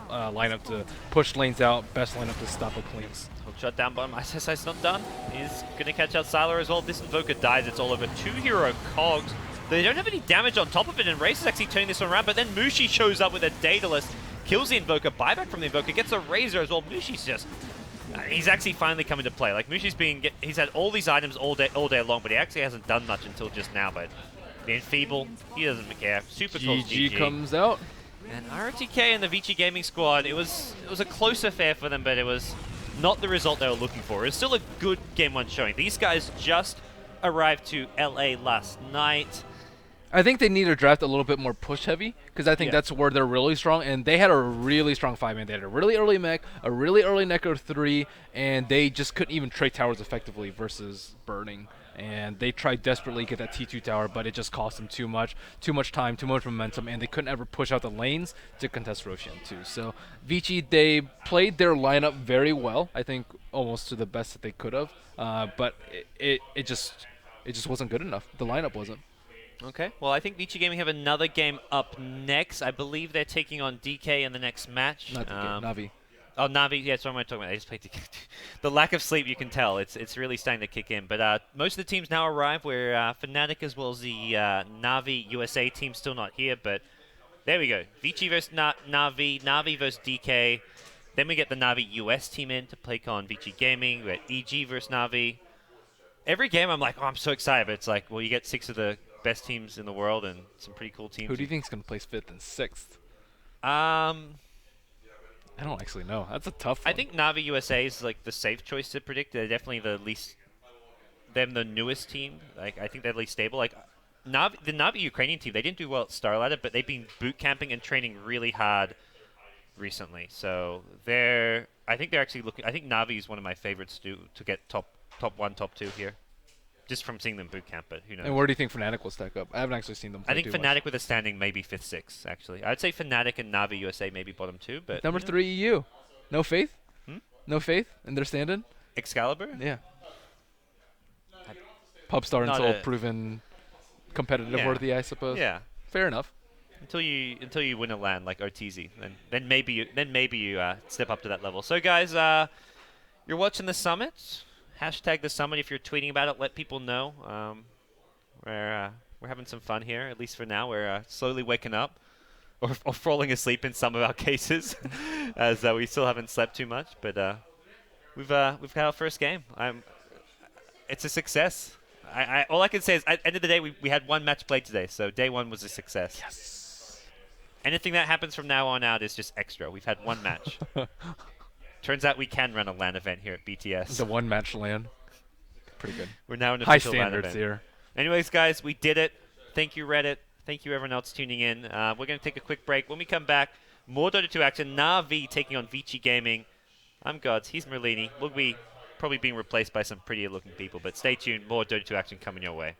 lineup to push lanes out, best lineup to stop a Clinks. Hookshot down bottom. ISSI's not done. He's going to catch out Sylar as well. This Invoker dies. It's all over. 2 hero cogs. They don't have any damage on top of it, and Race is actually turning this one around, but then Mushi shows up with a Daedalus, kills the Invoker, buyback from the Invoker, gets a Razor as well. Mushi's just... he's actually finally coming to play. Like, Mushi's he's had all these items all day long, but he actually hasn't done much until just now, but being feeble, he doesn't care. Super close GG comes out. And ROTK and the Vici Gaming squad, it was a close affair for them, but it was not the result they were looking for. It was still a good Game 1 showing. These guys just arrived to LA last night. I think they need to draft a little bit more push heavy, because I think that's where they're really strong, and they had a really strong 5-man. They had a really early mech, a really early Necro 3, and they just couldn't even trade towers effectively versus Burning. And they tried desperately to get that T2 tower, but it just cost them too much time, too much momentum, and they couldn't ever push out the lanes to contest Roshan too. So Vici, they played their lineup very well, I think almost to the best that they could have, but it just wasn't good enough. The lineup wasn't. Okay, well, I think Vici Gaming have another game up next. I believe they're taking on DK in the next match. Not DK, Navi. Oh, Navi, yeah, that's what I'm talking about. I just played DK. The lack of sleep, you can tell. It's really starting to kick in. But most of the teams now arrive, where Fnatic as well as the navi.usa team still not here. But there we go. Vici versus Navi, Navi versus DK. Then we get the Navi.US team in to play on Vici Gaming. We got EG versus Navi. Every game I'm like, oh, I'm so excited. But it's like, well, you get 6 of the best teams in the world and some pretty cool teams. Who do you think is going to place 5th and 6th? I don't actually know. That's a tough one. I think Navi USA is like the safe choice to predict. They're definitely the least, the newest team. Like, I think they're least stable. Like the Navi Ukrainian team, they didn't do well at Starladder, but they've been boot camping and training really hard recently. So I think they're actually looking. I think Navi is one of my favorites to get top 1, top 2 here. just from seeing them boot camp, but who knows? And where do you think Fnatic will stack up? I haven't actually seen them play I think too Fnatic much. with a standing maybe 5th, 6th, actually. I'd say Fnatic and Navi.usa maybe bottom 2, but... Number 3 EU. No faith? Hmm? No faith in their stand-in? Excalibur? Yeah. Pubstar and Not Soul a- proven competitive Yeah. worthy, I suppose. Yeah. Fair enough. Until you win a LAN like OTZ, then maybe you step up to that level. So guys, you're watching the summit. Hashtag the summit if you're tweeting about it. Let people know. We're having some fun here, at least for now. We're slowly waking up, or falling asleep in some of our cases, as we still haven't slept too much. But we've got our first game. It's a success. All I can say is, at the end of the day, we had one match played today, so day 1 was a success. Yes. Anything that happens from now on out is just extra. We've had one match. Turns out we can run a LAN event here at BTS. The one-match LAN. Pretty good. We're now an High official LAN standards event. here. Anyways, guys, we did it. Thank you, Reddit. Thank you, everyone else tuning in. We're going to take a quick break. When we come back, more Dota 2 action. Navi taking on Vici Gaming. I'm Gods. He's Merlini. We'll be probably being replaced by some prettier-looking people, but stay tuned. More Dota 2 action coming your way.